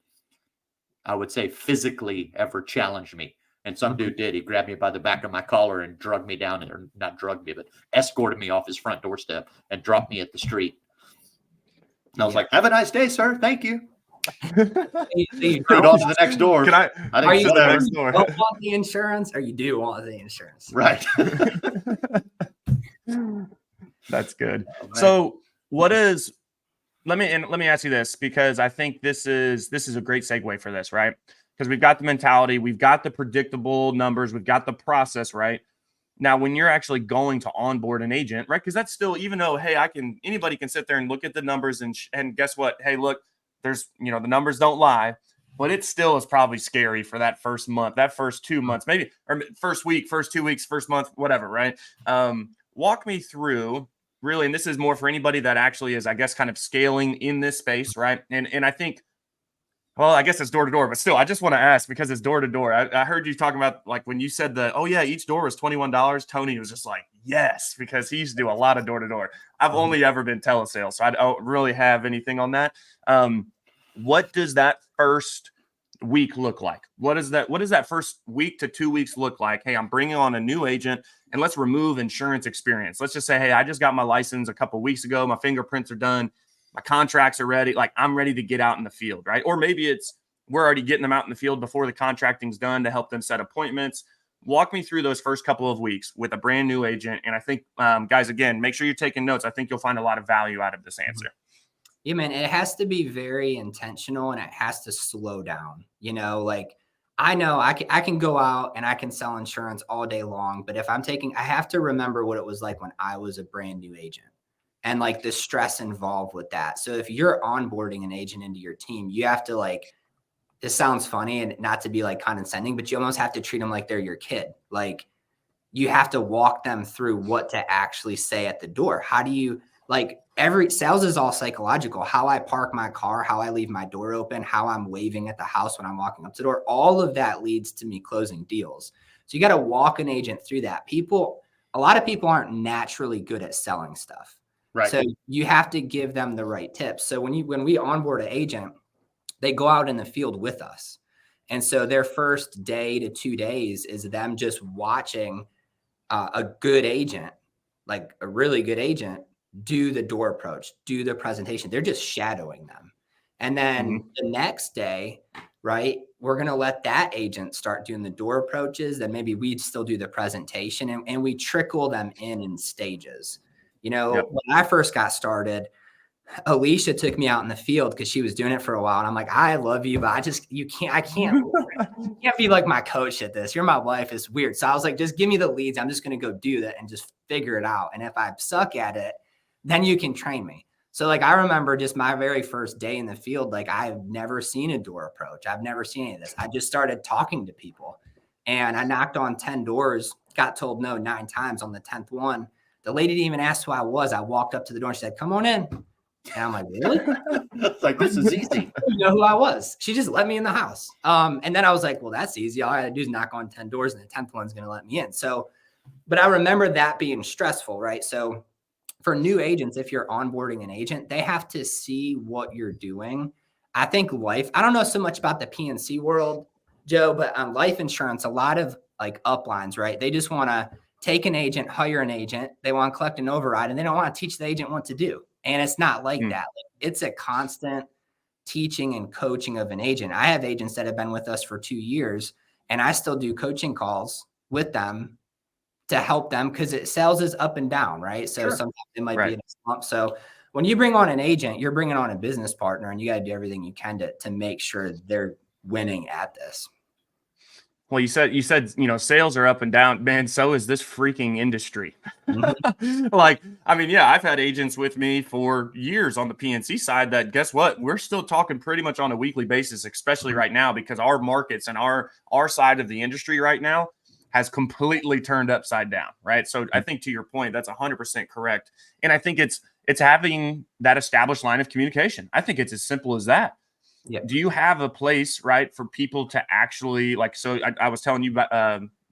[SPEAKER 2] I would say physically ever challenged me. And some dude did. He grabbed me by the back of my collar and drugged me down, or not drugged me, but escorted me off his front doorstep and dropped me at the street. And I was like, have a nice day, sir. Thank you.
[SPEAKER 4] You
[SPEAKER 2] Put it
[SPEAKER 4] don't,
[SPEAKER 2] on to the next door.
[SPEAKER 3] Can I
[SPEAKER 4] are you
[SPEAKER 3] go to the
[SPEAKER 2] whatever.
[SPEAKER 3] next door?
[SPEAKER 4] don't want the insurance or you do want the insurance?
[SPEAKER 2] Right.
[SPEAKER 3] That's good.
[SPEAKER 2] Oh, man.
[SPEAKER 3] So what is let me ask you this, because I think this is a great segue for this, right? Because we've got the mentality, we've got the predictable numbers, we've got the process, right? Now, when you're actually going to onboard an agent, right? Because that's still, even though, hey, anybody can sit there and look at the numbers and guess what? Hey, look, there's, the numbers don't lie, but it still is probably scary for that first month, that first 2 months, maybe, or first week, first 2 weeks, first month, whatever, right? Walk me through really, and this is more for anybody that actually is, I guess, kind of scaling in this space, right? And I think, well, I guess it's door to door, but still, I just want to ask because it's door to door. I heard you talking about, like, when you said oh yeah, each door was $21. Tony was just like, yes, because he used to do a lot of door to door. I've only ever been telesales, so I don't really have anything on that. What does that first week look like? What does that first week to 2 weeks look like? Hey, I'm bringing on a new agent, and let's remove insurance experience. Let's just say, hey, I just got my license a couple weeks ago. My fingerprints are done. My contracts are ready. Like, I'm ready to get out in the field, right? Or maybe we're already getting them out in the field before the contracting's done to help them set appointments. Walk me through those first couple of weeks with a brand new agent. And I think, guys, again, make sure you're taking notes. I think you'll find a lot of value out of this answer.
[SPEAKER 4] Yeah, man, it has to be very intentional and it has to slow down. Like, I know I can go out and I can sell insurance all day long, but if I have to remember what it was like when I was a brand new agent and like the stress involved with that. So if you're onboarding an agent into your team, you have to, like, this sounds funny and not to be like condescending, but you almost have to treat them like they're your kid. Like, you have to walk them through what to actually say at the door. How do you, like, every sales is all psychological. How I park my car, how I leave my door open, how I'm waving at the house when I'm walking up to the door. All of that leads to me closing deals. So you got to walk an agent through that. A lot of people aren't naturally good at selling stuff.
[SPEAKER 2] Right.
[SPEAKER 4] So you have to give them the right tips. So when we onboard an agent, they go out in the field with us. And so their first day to 2 days is them just watching a good agent, like a really good agent, do the door approach, do the presentation. They're just shadowing them. And then the next day, right, we're going to let that agent start doing the door approaches. Then maybe we'd still do the presentation, and we trickle them in stages. When I first got started, Alicia took me out in the field because she was doing it for a while. And I'm like, I love you, but you can't be like my coach at this. You're my wife. It's weird. So I was like, just give me the leads. I'm just going to go do that and just figure it out. And if I suck at it, then you can train me. So, like, I remember just my very first day in the field, like, I've never seen a door approach. I've never seen any of this. I just started talking to people and I knocked on 10 doors, got told no 9 times. On the 10th one, the lady didn't even ask who I was. I walked up to the door and she said, come on in. And I'm like, really?
[SPEAKER 2] It's like, this is easy.
[SPEAKER 4] You know who I was. She just let me in the house. And then I was like, well, that's easy. All I gotta do is knock on 10 doors and the 10th one's going to let me in. So, but I remember that being stressful, right? So for new agents, if you're onboarding an agent, they have to see what you're doing. I think I don't know so much about the PNC world, Joe, but on life insurance, a lot of like uplines, right? They just want to take an agent, hire an agent. They want to collect an override and they don't want to teach the agent what to do. And it's not like that. It's a constant teaching and coaching of an agent. I have agents that have been with us for 2 years and I still do coaching calls with them to help them because sales is up and down, right? So sometimes it might be in a slump. So when you bring on an agent, you're bringing on a business partner and you got to do everything you can to make sure they're winning at this.
[SPEAKER 3] Well, you said, sales are up and down, man. So is this freaking industry. Like, I mean, yeah, I've had agents with me for years on the PNC side that, guess what? We're still talking pretty much on a weekly basis, especially right now, because our markets and our side of the industry right now has completely turned upside down. Right. So I think to your point, that's 100% correct. And I think it's having that established line of communication. I think it's as simple as that. Yeah. Do you have a place, right, for people to actually, like, so I was telling you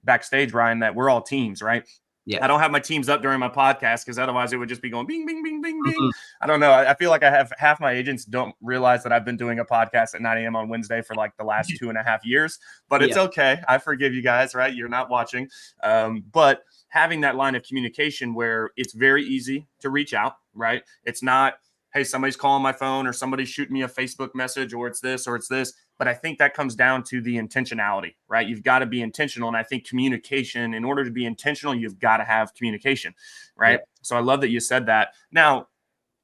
[SPEAKER 3] backstage, Ryan, that we're all teams, right? Yeah. I don't have my teams up during my podcast because otherwise it would just be going bing, bing, bing, bing, bing. I don't know. I feel like I have half my agents don't realize that I've been doing a podcast at 9 a.m. on Wednesday for like the last 2.5 years, but it's okay. I forgive you guys, right? You're not watching. But having that line of communication where it's very easy to reach out, right? It's not, hey, somebody's calling my phone or somebody's shooting me a Facebook message or it's this or it's this. But I think that comes down to the intentionality, right? You've got to be intentional. And I think communication, in order to be intentional, you've got to have communication, right?
[SPEAKER 2] Yeah.
[SPEAKER 3] So I love that you said that. Now,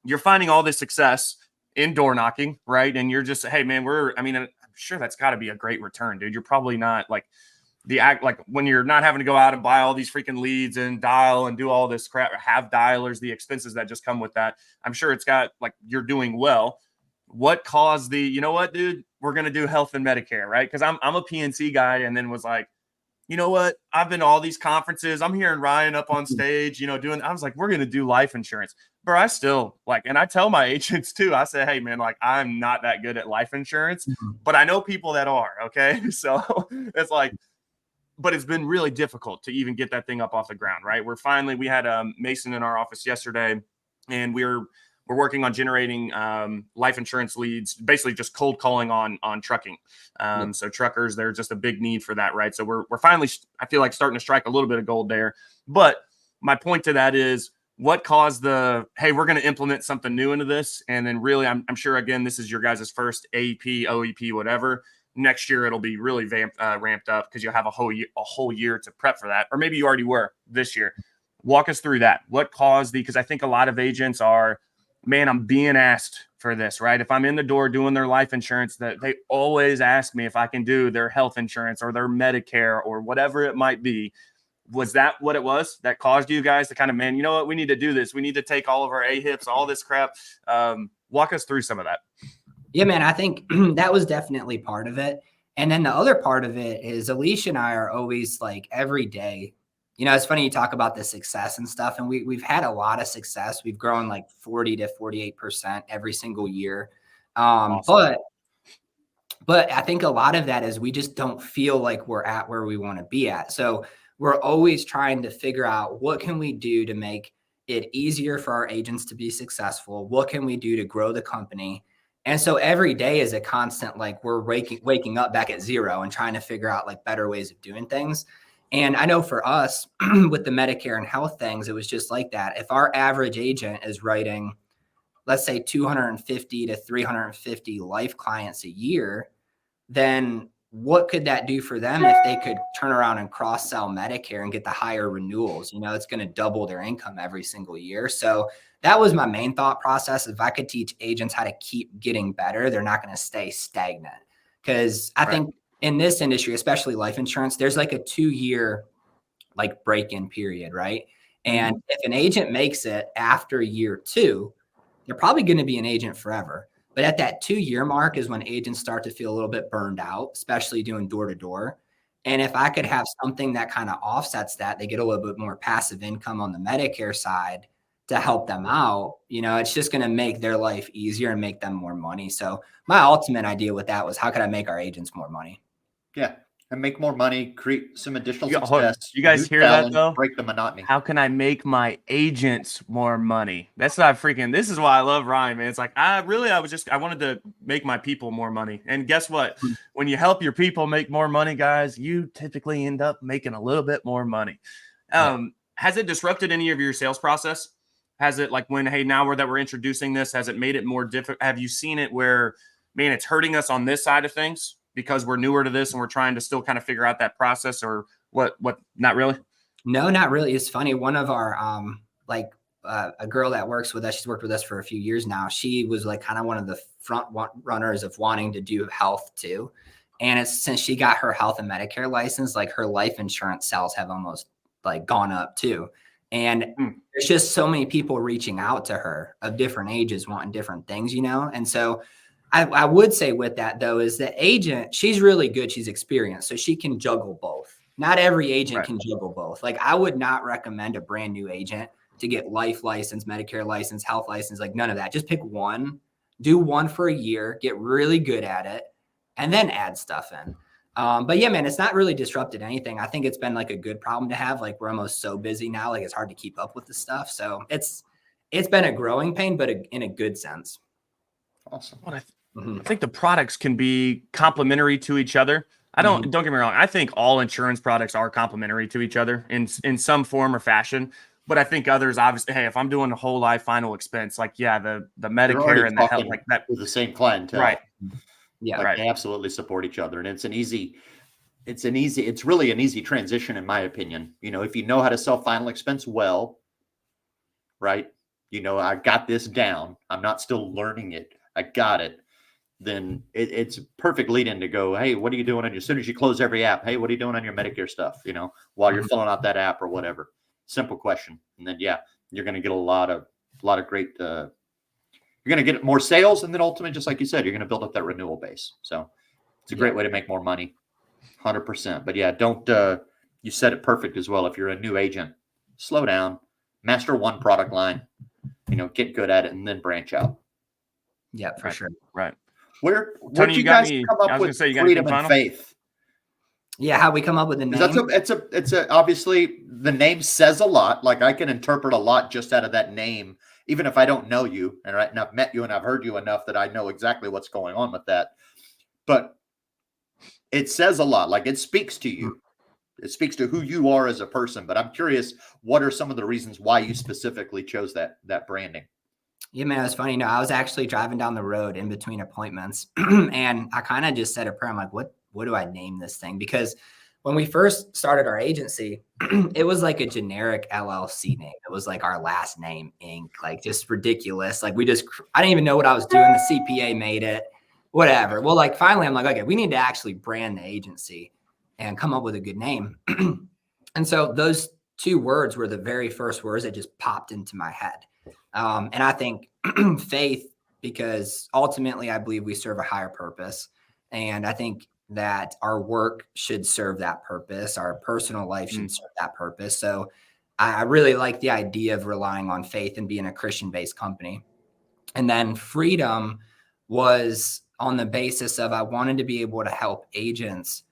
[SPEAKER 3] you're finding all this success in door knocking, right? And you're just, hey, man, I'm sure that's got to be a great return, dude. You're probably not like when you're not having to go out and buy all these freaking leads and dial and do all this crap, or have dialers, the expenses that just come with that. I'm sure it's got like you're doing well. What caused you know what, dude, we're going to do health and Medicare, right? Because I'm a PNC guy, and then was like, you know what? I've been to all these conferences. I'm hearing Ryan up on stage, I was like, we're going to do life insurance. Bro, I still and I tell my agents too, I say, hey, man, like, I'm not that good at life insurance, but I know people that are. Okay. So it's like, but it's been really difficult to even get that thing up off the ground, right? We had Mason in our office yesterday, and we're working on generating life insurance leads, basically just cold calling on trucking. So truckers, they're just a big need for that, right? So we're finally, I feel like, starting to strike a little bit of gold there. But my point to that is, what caused hey, we're going to implement something new into this. And then really, I'm sure, again, this is your guys' first AEP, OEP, whatever. Next year, it'll be really ramped up because you'll have a whole year to prep for that. Or maybe you already were this year. Walk us through that. What caused because I think a lot of agents are, man, I'm being asked for this, right? If I'm in the door doing their life insurance, that they always ask me if I can do their health insurance or their Medicare or whatever it might be. Was that what it was that caused you guys to kind of, man, you know what? We need to do this. We need to take all of our AHIPs, all this crap. Walk us through some of that.
[SPEAKER 4] Yeah, man, I think that was definitely part of it. And then the other part of it is Alicia and I are always like every day, it's funny you talk about the success and stuff. And we've had a lot of success. We've grown like 40 to 48% every single year.
[SPEAKER 3] Awesome.
[SPEAKER 4] But I think a lot of that is we just don't feel like we're at where we want to be at. So we're always trying to figure out what can we do to make it easier for our agents to be successful? What can we do to grow the company? And so every day is a constant, like we're waking up back at zero and trying to figure out like better ways of doing things. And I know for us with the Medicare and health things, it was just like that. If our average agent is writing, let's say 250 to 350 life clients a year, then what could that do for them if they could turn around and cross-sell Medicare and get the higher renewals? It's going to double their income every single year. So that was my main thought process. If I could teach agents how to keep getting better, they're not going to stay stagnant. Because I think in this industry, especially life insurance, there's like a 2-year like break-in period, right? And if an agent makes it after year 2, they're probably going to be an agent forever. But at that 2-year mark is when agents start to feel a little bit burned out, especially doing door to door. And if I could have something that kind of offsets that, they get a little bit more passive income on the Medicare side to help them out, it's just going to make their life easier and make them more money. So my ultimate idea with that was, how could I make our agents more money?
[SPEAKER 2] Yeah. And make more money, create some additional success.
[SPEAKER 3] You guys hear that though?
[SPEAKER 2] Break the monotony.
[SPEAKER 3] How can I make my agents more money? That's not this is why I love Ryan, man. It's like, I wanted to make my people more money. And guess what? When you help your people make more money, guys, you typically end up making a little bit more money. Has it disrupted any of your sales process? Has it now that we're introducing this, has it made it more difficult? Have you seen it where, man, it's hurting us on this side of things because we're newer to this and we're trying to still kind of figure out that process, or what? Not really.
[SPEAKER 4] No, not really. It's funny. One of our, a girl that works with us, she's worked with us for a few years now. She was like kind of one of the front runners of wanting to do health too. And since she got her health and Medicare license, like her life insurance sales have almost like gone up too. And there's just so many people reaching out to her of different ages, wanting different things, And so I would say with that though, is the agent, she's really good. She's experienced, so she can juggle both. Not every agent can juggle both. Like, I would not recommend a brand new agent to get life license, Medicare license, health license, like none of that. Just pick one, do one for a year, get really good at it, and then add stuff in. But yeah, man, it's not really disrupted anything. I think it's been like a good problem to have. Like, we're almost so busy now, like it's hard to keep up with the stuff. So it's been a growing pain, but in a good sense.
[SPEAKER 2] Awesome.
[SPEAKER 3] I think the products can be complementary to each other. Don't get me wrong. I think all insurance products are complementary to each other in some form or fashion. But I think others obviously, hey, if I'm doing a whole life final expense, like, yeah, the
[SPEAKER 2] They're
[SPEAKER 3] Medicare
[SPEAKER 2] already
[SPEAKER 3] and the health,
[SPEAKER 2] talking
[SPEAKER 3] like that.
[SPEAKER 2] with the same clientele.
[SPEAKER 3] Right.
[SPEAKER 4] Yeah.
[SPEAKER 2] Like
[SPEAKER 3] Right.
[SPEAKER 2] they absolutely support each other. And it's really an easy transition, in my opinion. If you know how to sell final expense well, right? I got this down. I'm not still learning it. I got it. Then it's a perfect lead in to go, hey, what are you doing? As soon as you close every app, hey, what are you doing on your Medicare stuff? While you're filling out that app or whatever. Simple question. And then, yeah, you're going to get a lot of great, you're going to get more sales. And then ultimately, just like you said, you're going to build up that renewal base. So it's a great way to make more money. 100%. But yeah, don't, you said it perfect as well. If you're a new agent, slow down, master one product line, get good at it and then branch out.
[SPEAKER 4] Yeah, for sure.
[SPEAKER 3] Right.
[SPEAKER 2] Where
[SPEAKER 3] Tony,
[SPEAKER 2] you
[SPEAKER 3] you got
[SPEAKER 2] guys
[SPEAKER 3] me.
[SPEAKER 2] come
[SPEAKER 3] I
[SPEAKER 2] up
[SPEAKER 3] was gonna
[SPEAKER 2] with
[SPEAKER 3] say, you got anything
[SPEAKER 2] freedom and
[SPEAKER 3] final?
[SPEAKER 2] faith?
[SPEAKER 4] Yeah, how we come up with the name?
[SPEAKER 2] It's obviously the name says a lot. Like I can interpret a lot just out of that name, even if I don't know you. And I've met you and I've heard you enough that I know exactly what's going on with that. But it says a lot. Like it speaks to you. It speaks to who you are as a person. But I'm curious, what are some of the reasons why you specifically chose that branding?
[SPEAKER 4] Yeah, man, it was funny. I was actually driving down the road in between appointments and I kind of just said a prayer. I'm like, what do I name this thing? Because when we first started our agency, it was like a generic LLC name. It was like our last name, Inc., like just ridiculous. Like I didn't even know what I was doing. The CPA made it, whatever. Well, like finally I'm like, okay, we need to actually brand the agency and come up with a good name. And so those two words were the very first words that just popped into my head. And I think faith, because ultimately I believe we serve a higher purpose. And I think that our work should serve that purpose. Our personal life should serve that purpose. So I really like the idea of relying on faith and being a Christian-based company. And then freedom was on the basis of I wanted to be able to help agents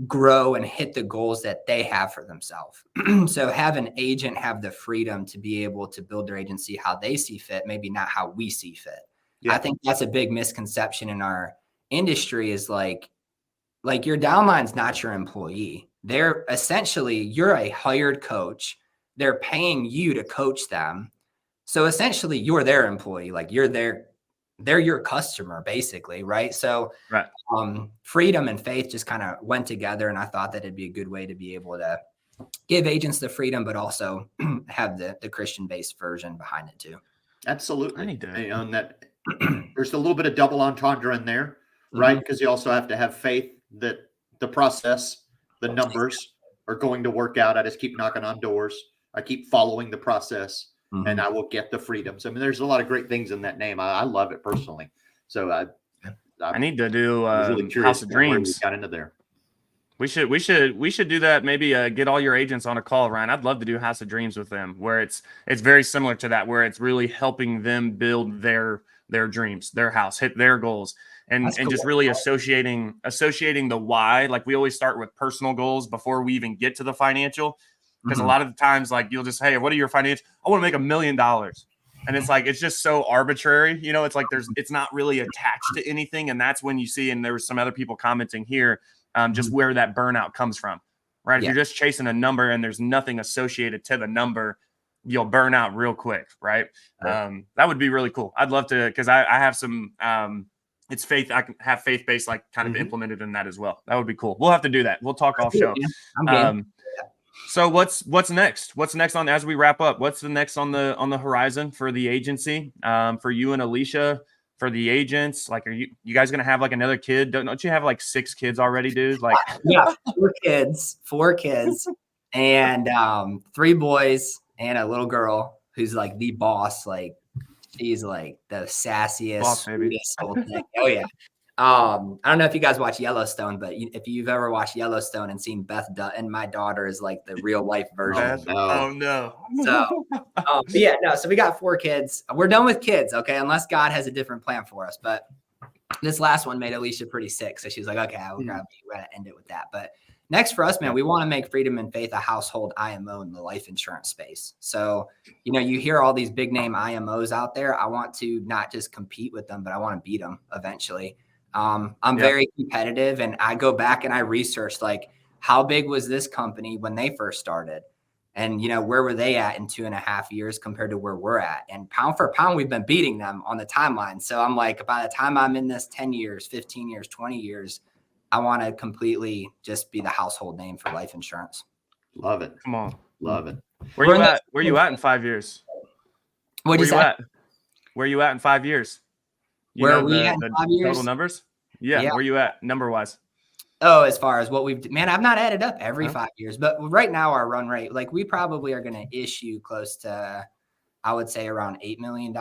[SPEAKER 4] grow and hit the goals that they have for themselves. So have an agent have the freedom to be able to build their agency how they see fit, maybe not how we see fit. Yeah. I think that's a big misconception in our industry is like your downline's not your employee. They're essentially, you're a hired coach. They're paying you to coach them. So essentially you're their employee. Like they're your customer basically. Right. So
[SPEAKER 3] right.
[SPEAKER 4] Freedom and faith just kind of went together. And I thought that it'd be a good way to be able to give agents the freedom, but also have the Christian-based version behind it too.
[SPEAKER 2] Absolutely.
[SPEAKER 3] I need to.
[SPEAKER 2] And that there's a little bit of double entendre in there, right? Because you also have to have faith that the process, the numbers are going to work out. I just keep knocking on doors. I keep following the process and I will get the freedoms. I mean, there's a lot of great things in that name. I love it personally. So
[SPEAKER 3] I need to do
[SPEAKER 2] really
[SPEAKER 3] House of Dreams.
[SPEAKER 2] Got into there.
[SPEAKER 3] We should do that. Maybe get all your agents on a call, Ryan. I'd love to do House of Dreams with them, where it's very similar to that, where it's really helping them build their dreams, their house, hit their goals, and
[SPEAKER 4] That's cool.
[SPEAKER 3] Just really associating the why. Like we always start with personal goals before we even get to the financial, because a lot of the times, like you'll just, hey, what are your financial? I want to make $1 million. And it's like, it's just so arbitrary, it's like it's not really attached to anything. And that's when you see, and there was some other people commenting here, just where that burnout comes from, right? If you're just chasing a number and there's nothing associated to the number, you'll burn out real quick, right? That would be really cool. I'd love to, because I have some, it's faith. I can have faith-based, like kind of implemented in that as well. That would be cool. We'll have to do that. We'll talk off show.
[SPEAKER 4] I'm game.
[SPEAKER 3] So what's next? What's next on, as we wrap up? What's the next on the horizon for the agency? For you and Alicia, for the agents? Like, are you guys gonna have like another kid? Don't you have like 6 kids already, dude? Like,
[SPEAKER 4] yeah, 4 kids, and 3 boys and a little girl who's like the boss. Like, she's like the sassiest, sweetest old thing. Oh yeah. I don't know if you guys watch Yellowstone, but if you've ever watched Yellowstone and seen Beth Dutton, my daughter is like the real life version.
[SPEAKER 3] Oh no.
[SPEAKER 4] So, but yeah, no. So we got 4 kids. We're done with kids, okay? Unless God has a different plan for us. But this last one made Alicia pretty sick, so she's like, okay, we're gonna end it with that. But next for us, man, we want to make Freedom and Faith a household IMO in the life insurance space. So, you hear all these big name IMOs out there. I want to not just compete with them, but I want to beat them eventually. I'm very competitive, and I go back and I research like how big was this company when they first started, And, where were they at in 2.5 years compared to where we're at? And pound for pound, we've been beating them on the timeline. So I'm like, by the time I'm in this 10 years, 15 years, 20 years, I want to completely just be the household name for life insurance.
[SPEAKER 2] Love it.
[SPEAKER 3] Come on.
[SPEAKER 2] Love it.
[SPEAKER 3] Where you at? Where you at in 5 years?
[SPEAKER 4] Where you at?
[SPEAKER 3] Where you at in 5 years?
[SPEAKER 4] Where are we at in 5 years?
[SPEAKER 3] Total numbers? Yeah. Where you at number wise?
[SPEAKER 4] Oh, as far as what I've not added up every 5 years, but right now our run rate, like we probably are going to issue close to, I would say around $8 million,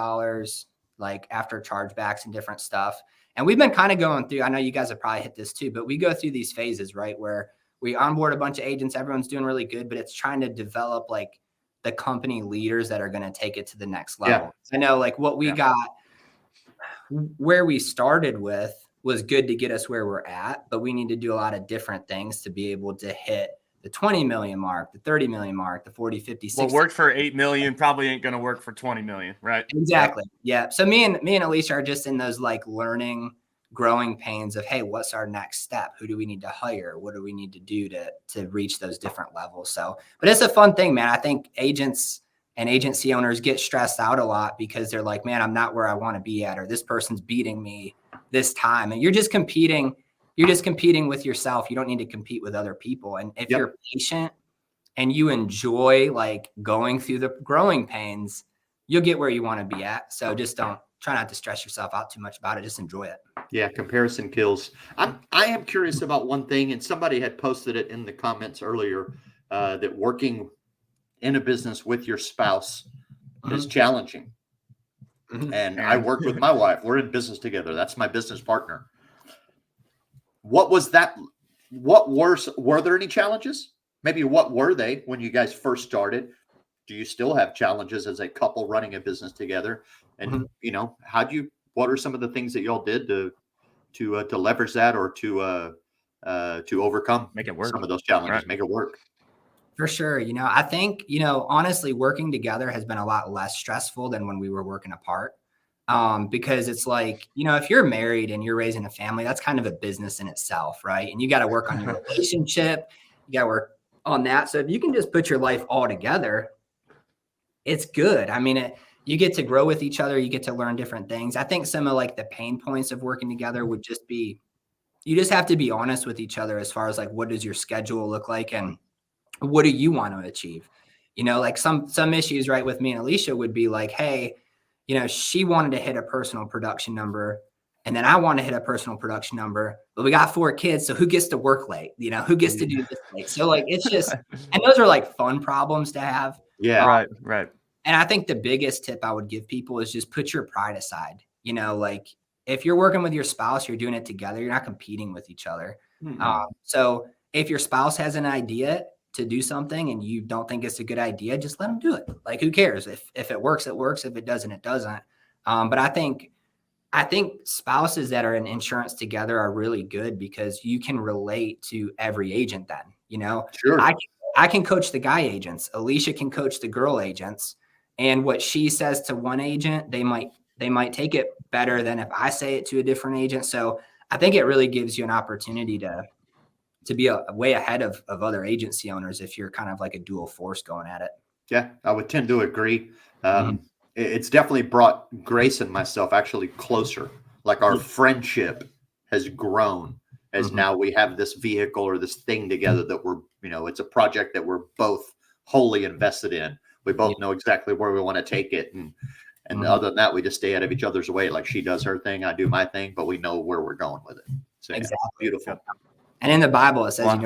[SPEAKER 4] like after chargebacks and different stuff. And we've been kind of going through, I know you guys have probably hit this too, but we go through these phases, right? Where we onboard a bunch of agents, everyone's doing really good, but it's trying to develop like the company leaders that are going to take it to the next level. Yeah. I know like what we got, where we started with was good to get us where we're at, but we need to do a lot of different things to be able to hit the 20 million mark, the 30 million mark, the 40, 50, 60.
[SPEAKER 3] What worked for 8 million probably ain't going to work for 20 million, right?
[SPEAKER 4] Exactly. Yeah. So me and Alicia are just in those like learning, growing pains of, hey, what's our next step? Who do we need to hire? What do we need to do to reach those different levels? So, but it's a fun thing, man. I think agents and agency owners get stressed out a lot because they're like, man, I'm not where I want to be at, or this person's beating me this time. And you're just competing with yourself. You don't need to compete with other people. And if you're patient and you enjoy like going through the growing pains, you'll get where you want to be at. So just try not to stress yourself out too much about it. Just enjoy it.
[SPEAKER 2] Yeah. Comparison kills. I am curious about one thing, and somebody had posted it in the comments earlier, that working in a business with your spouse is challenging. And I worked with my wife. We're in business together. That's my business partner. What was that? Were there any challenges? Maybe what were they when you guys first started? Do you still have challenges as a couple running a business together? And what are some of the things that y'all did to leverage that, or to overcome,
[SPEAKER 3] make it work,
[SPEAKER 2] some of those challenges, right? Make it work.
[SPEAKER 4] For sure. I think, honestly, working together has been a lot less stressful than when we were working apart. Because it's like, if you're married and you're raising a family, that's kind of a business in itself, right? And you got to work on your relationship. You got to work on that. So if you can just put your life all together, it's good. I mean, you get to grow with each other. You get to learn different things. I think some of like the pain points of working together would just be, you just have to be honest with each other as far as like, what does your schedule look like? And what do you want to achieve? Like some issues, right, with me and Alicia would be like, hey, she wanted to hit a personal production number, and then I want to hit a personal production number, but we got 4 kids. So who gets to work late? Who gets to do this late? So like, it's just, and those are like fun problems to have.
[SPEAKER 2] Yeah.
[SPEAKER 3] Right.
[SPEAKER 4] And I think the biggest tip I would give people is just put your pride aside. Like if you're working with your spouse, you're doing it together. You're not competing with each other. So if your spouse has an idea to do something and you don't think it's a good idea, just let them do it. Like, who cares? If it works, it works. If it doesn't, it doesn't. But I think spouses that are in insurance together are really good because you can relate to every agent then,
[SPEAKER 2] Sure.
[SPEAKER 4] I can coach the guy agents. Alicia can coach the girl agents. And what she says to one agent, they might take it better than if I say it to a different agent. So I think it really gives you an opportunity to be a way ahead of other agency owners if you're kind of like a dual force going at it.
[SPEAKER 2] Yeah, I would tend to agree. It's definitely brought Grace and myself actually closer. Like our friendship has grown as now we have this vehicle or this thing together that we're, it's a project that we're both wholly invested in. We both know exactly where we want to take it. And other than that, we just stay out of each other's way. Like she does her thing, I do my thing, but we know where we're going with it. So
[SPEAKER 4] exactly.
[SPEAKER 2] Yeah, beautiful.
[SPEAKER 4] And in the Bible, it says,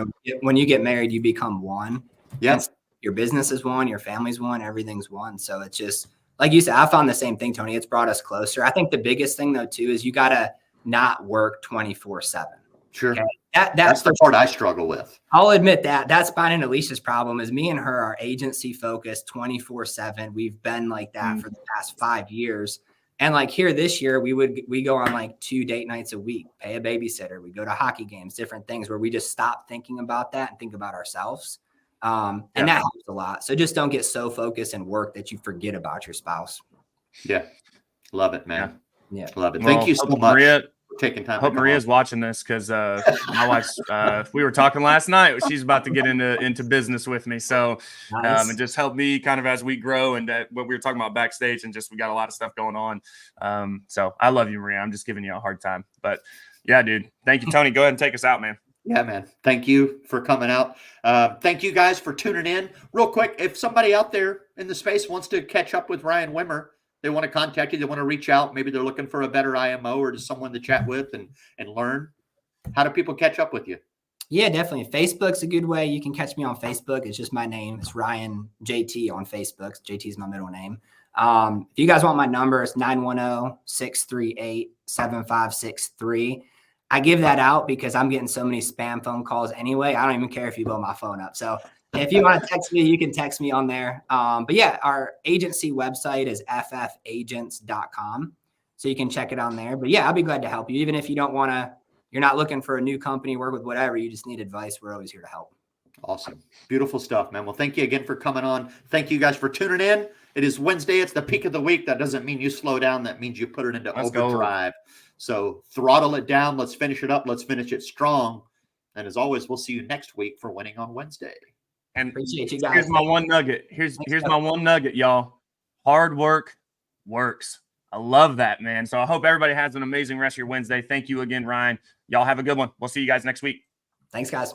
[SPEAKER 4] when you get married, you become one.
[SPEAKER 2] Yeah.
[SPEAKER 4] Your business is one, your family's one, everything's one. So it's just, like you said, I found the same thing, Tony. It's brought us closer. I think the biggest thing though, too, is you got to not work 24/7.
[SPEAKER 2] Sure.
[SPEAKER 4] Okay?
[SPEAKER 2] That's the part I struggle with.
[SPEAKER 4] I'll admit that. That's mine and Alicia's problem is me and her are agency focused 24/7. We've been like that for the past 5 years. And like here this year, we go on like 2 date nights a week, pay a babysitter. We go to hockey games, different things where we just stop thinking about that and think about ourselves. And that helps a lot. So just don't get so focused in work that you forget about your spouse.
[SPEAKER 2] Yeah. Love it, man.
[SPEAKER 4] Yeah.
[SPEAKER 2] Love it. Thank you so much. taking time.
[SPEAKER 3] I hope Maria's watching this because my wife's. We were talking last night. She's about to get into business with me, so
[SPEAKER 4] Nice.
[SPEAKER 3] and just help me kind of as we grow and what we were talking about backstage, and just we got a lot of stuff going on. So I love you, Maria. I'm just giving you a hard time, but yeah, dude. Thank you, Tony. Go ahead and take us out, man.
[SPEAKER 2] Yeah, man. Thank you for coming out. Thank you guys for tuning in. Real quick, if somebody out there in the space wants to catch up with Ryan Wimmer, they want to contact you, they want to reach out, maybe they're looking for a better IMO or just someone to chat with and learn. How do people catch up with you?
[SPEAKER 4] Yeah, definitely. Facebook's a good way. You can catch me on Facebook. It's just my name. It's Ryan JT on Facebook. JT is my middle name. If you guys want my number, it's 910-638-7563. I give that out because I'm getting so many spam phone calls anyway. I don't even care if you blow my phone up. So if you want to text me, you can text me on there. But yeah, our agency website is ffagents.com. So you can check it on there. But yeah, I'll be glad to help you. Even if you don't want to, you're not looking for a new company, work with whatever, you just need advice. We're always here to help.
[SPEAKER 2] Awesome. Beautiful stuff, man. Well, thank you again for coming on. Thank you guys for tuning in. It is Wednesday. It's the peak of the week. That doesn't mean you slow down. That means you put it into overdrive. So throttle it down. Let's finish it up. Let's finish it strong. And as always, we'll see you next week for Winning on Wednesday.
[SPEAKER 4] And appreciate you guys.
[SPEAKER 3] Here's my one nugget. Here's my one nugget, y'all. Hard work works. I love that, man. So I hope everybody has an amazing rest of your Wednesday. Thank you again, Ryan. Y'all have a good one. We'll see you guys next week.
[SPEAKER 4] Thanks, guys.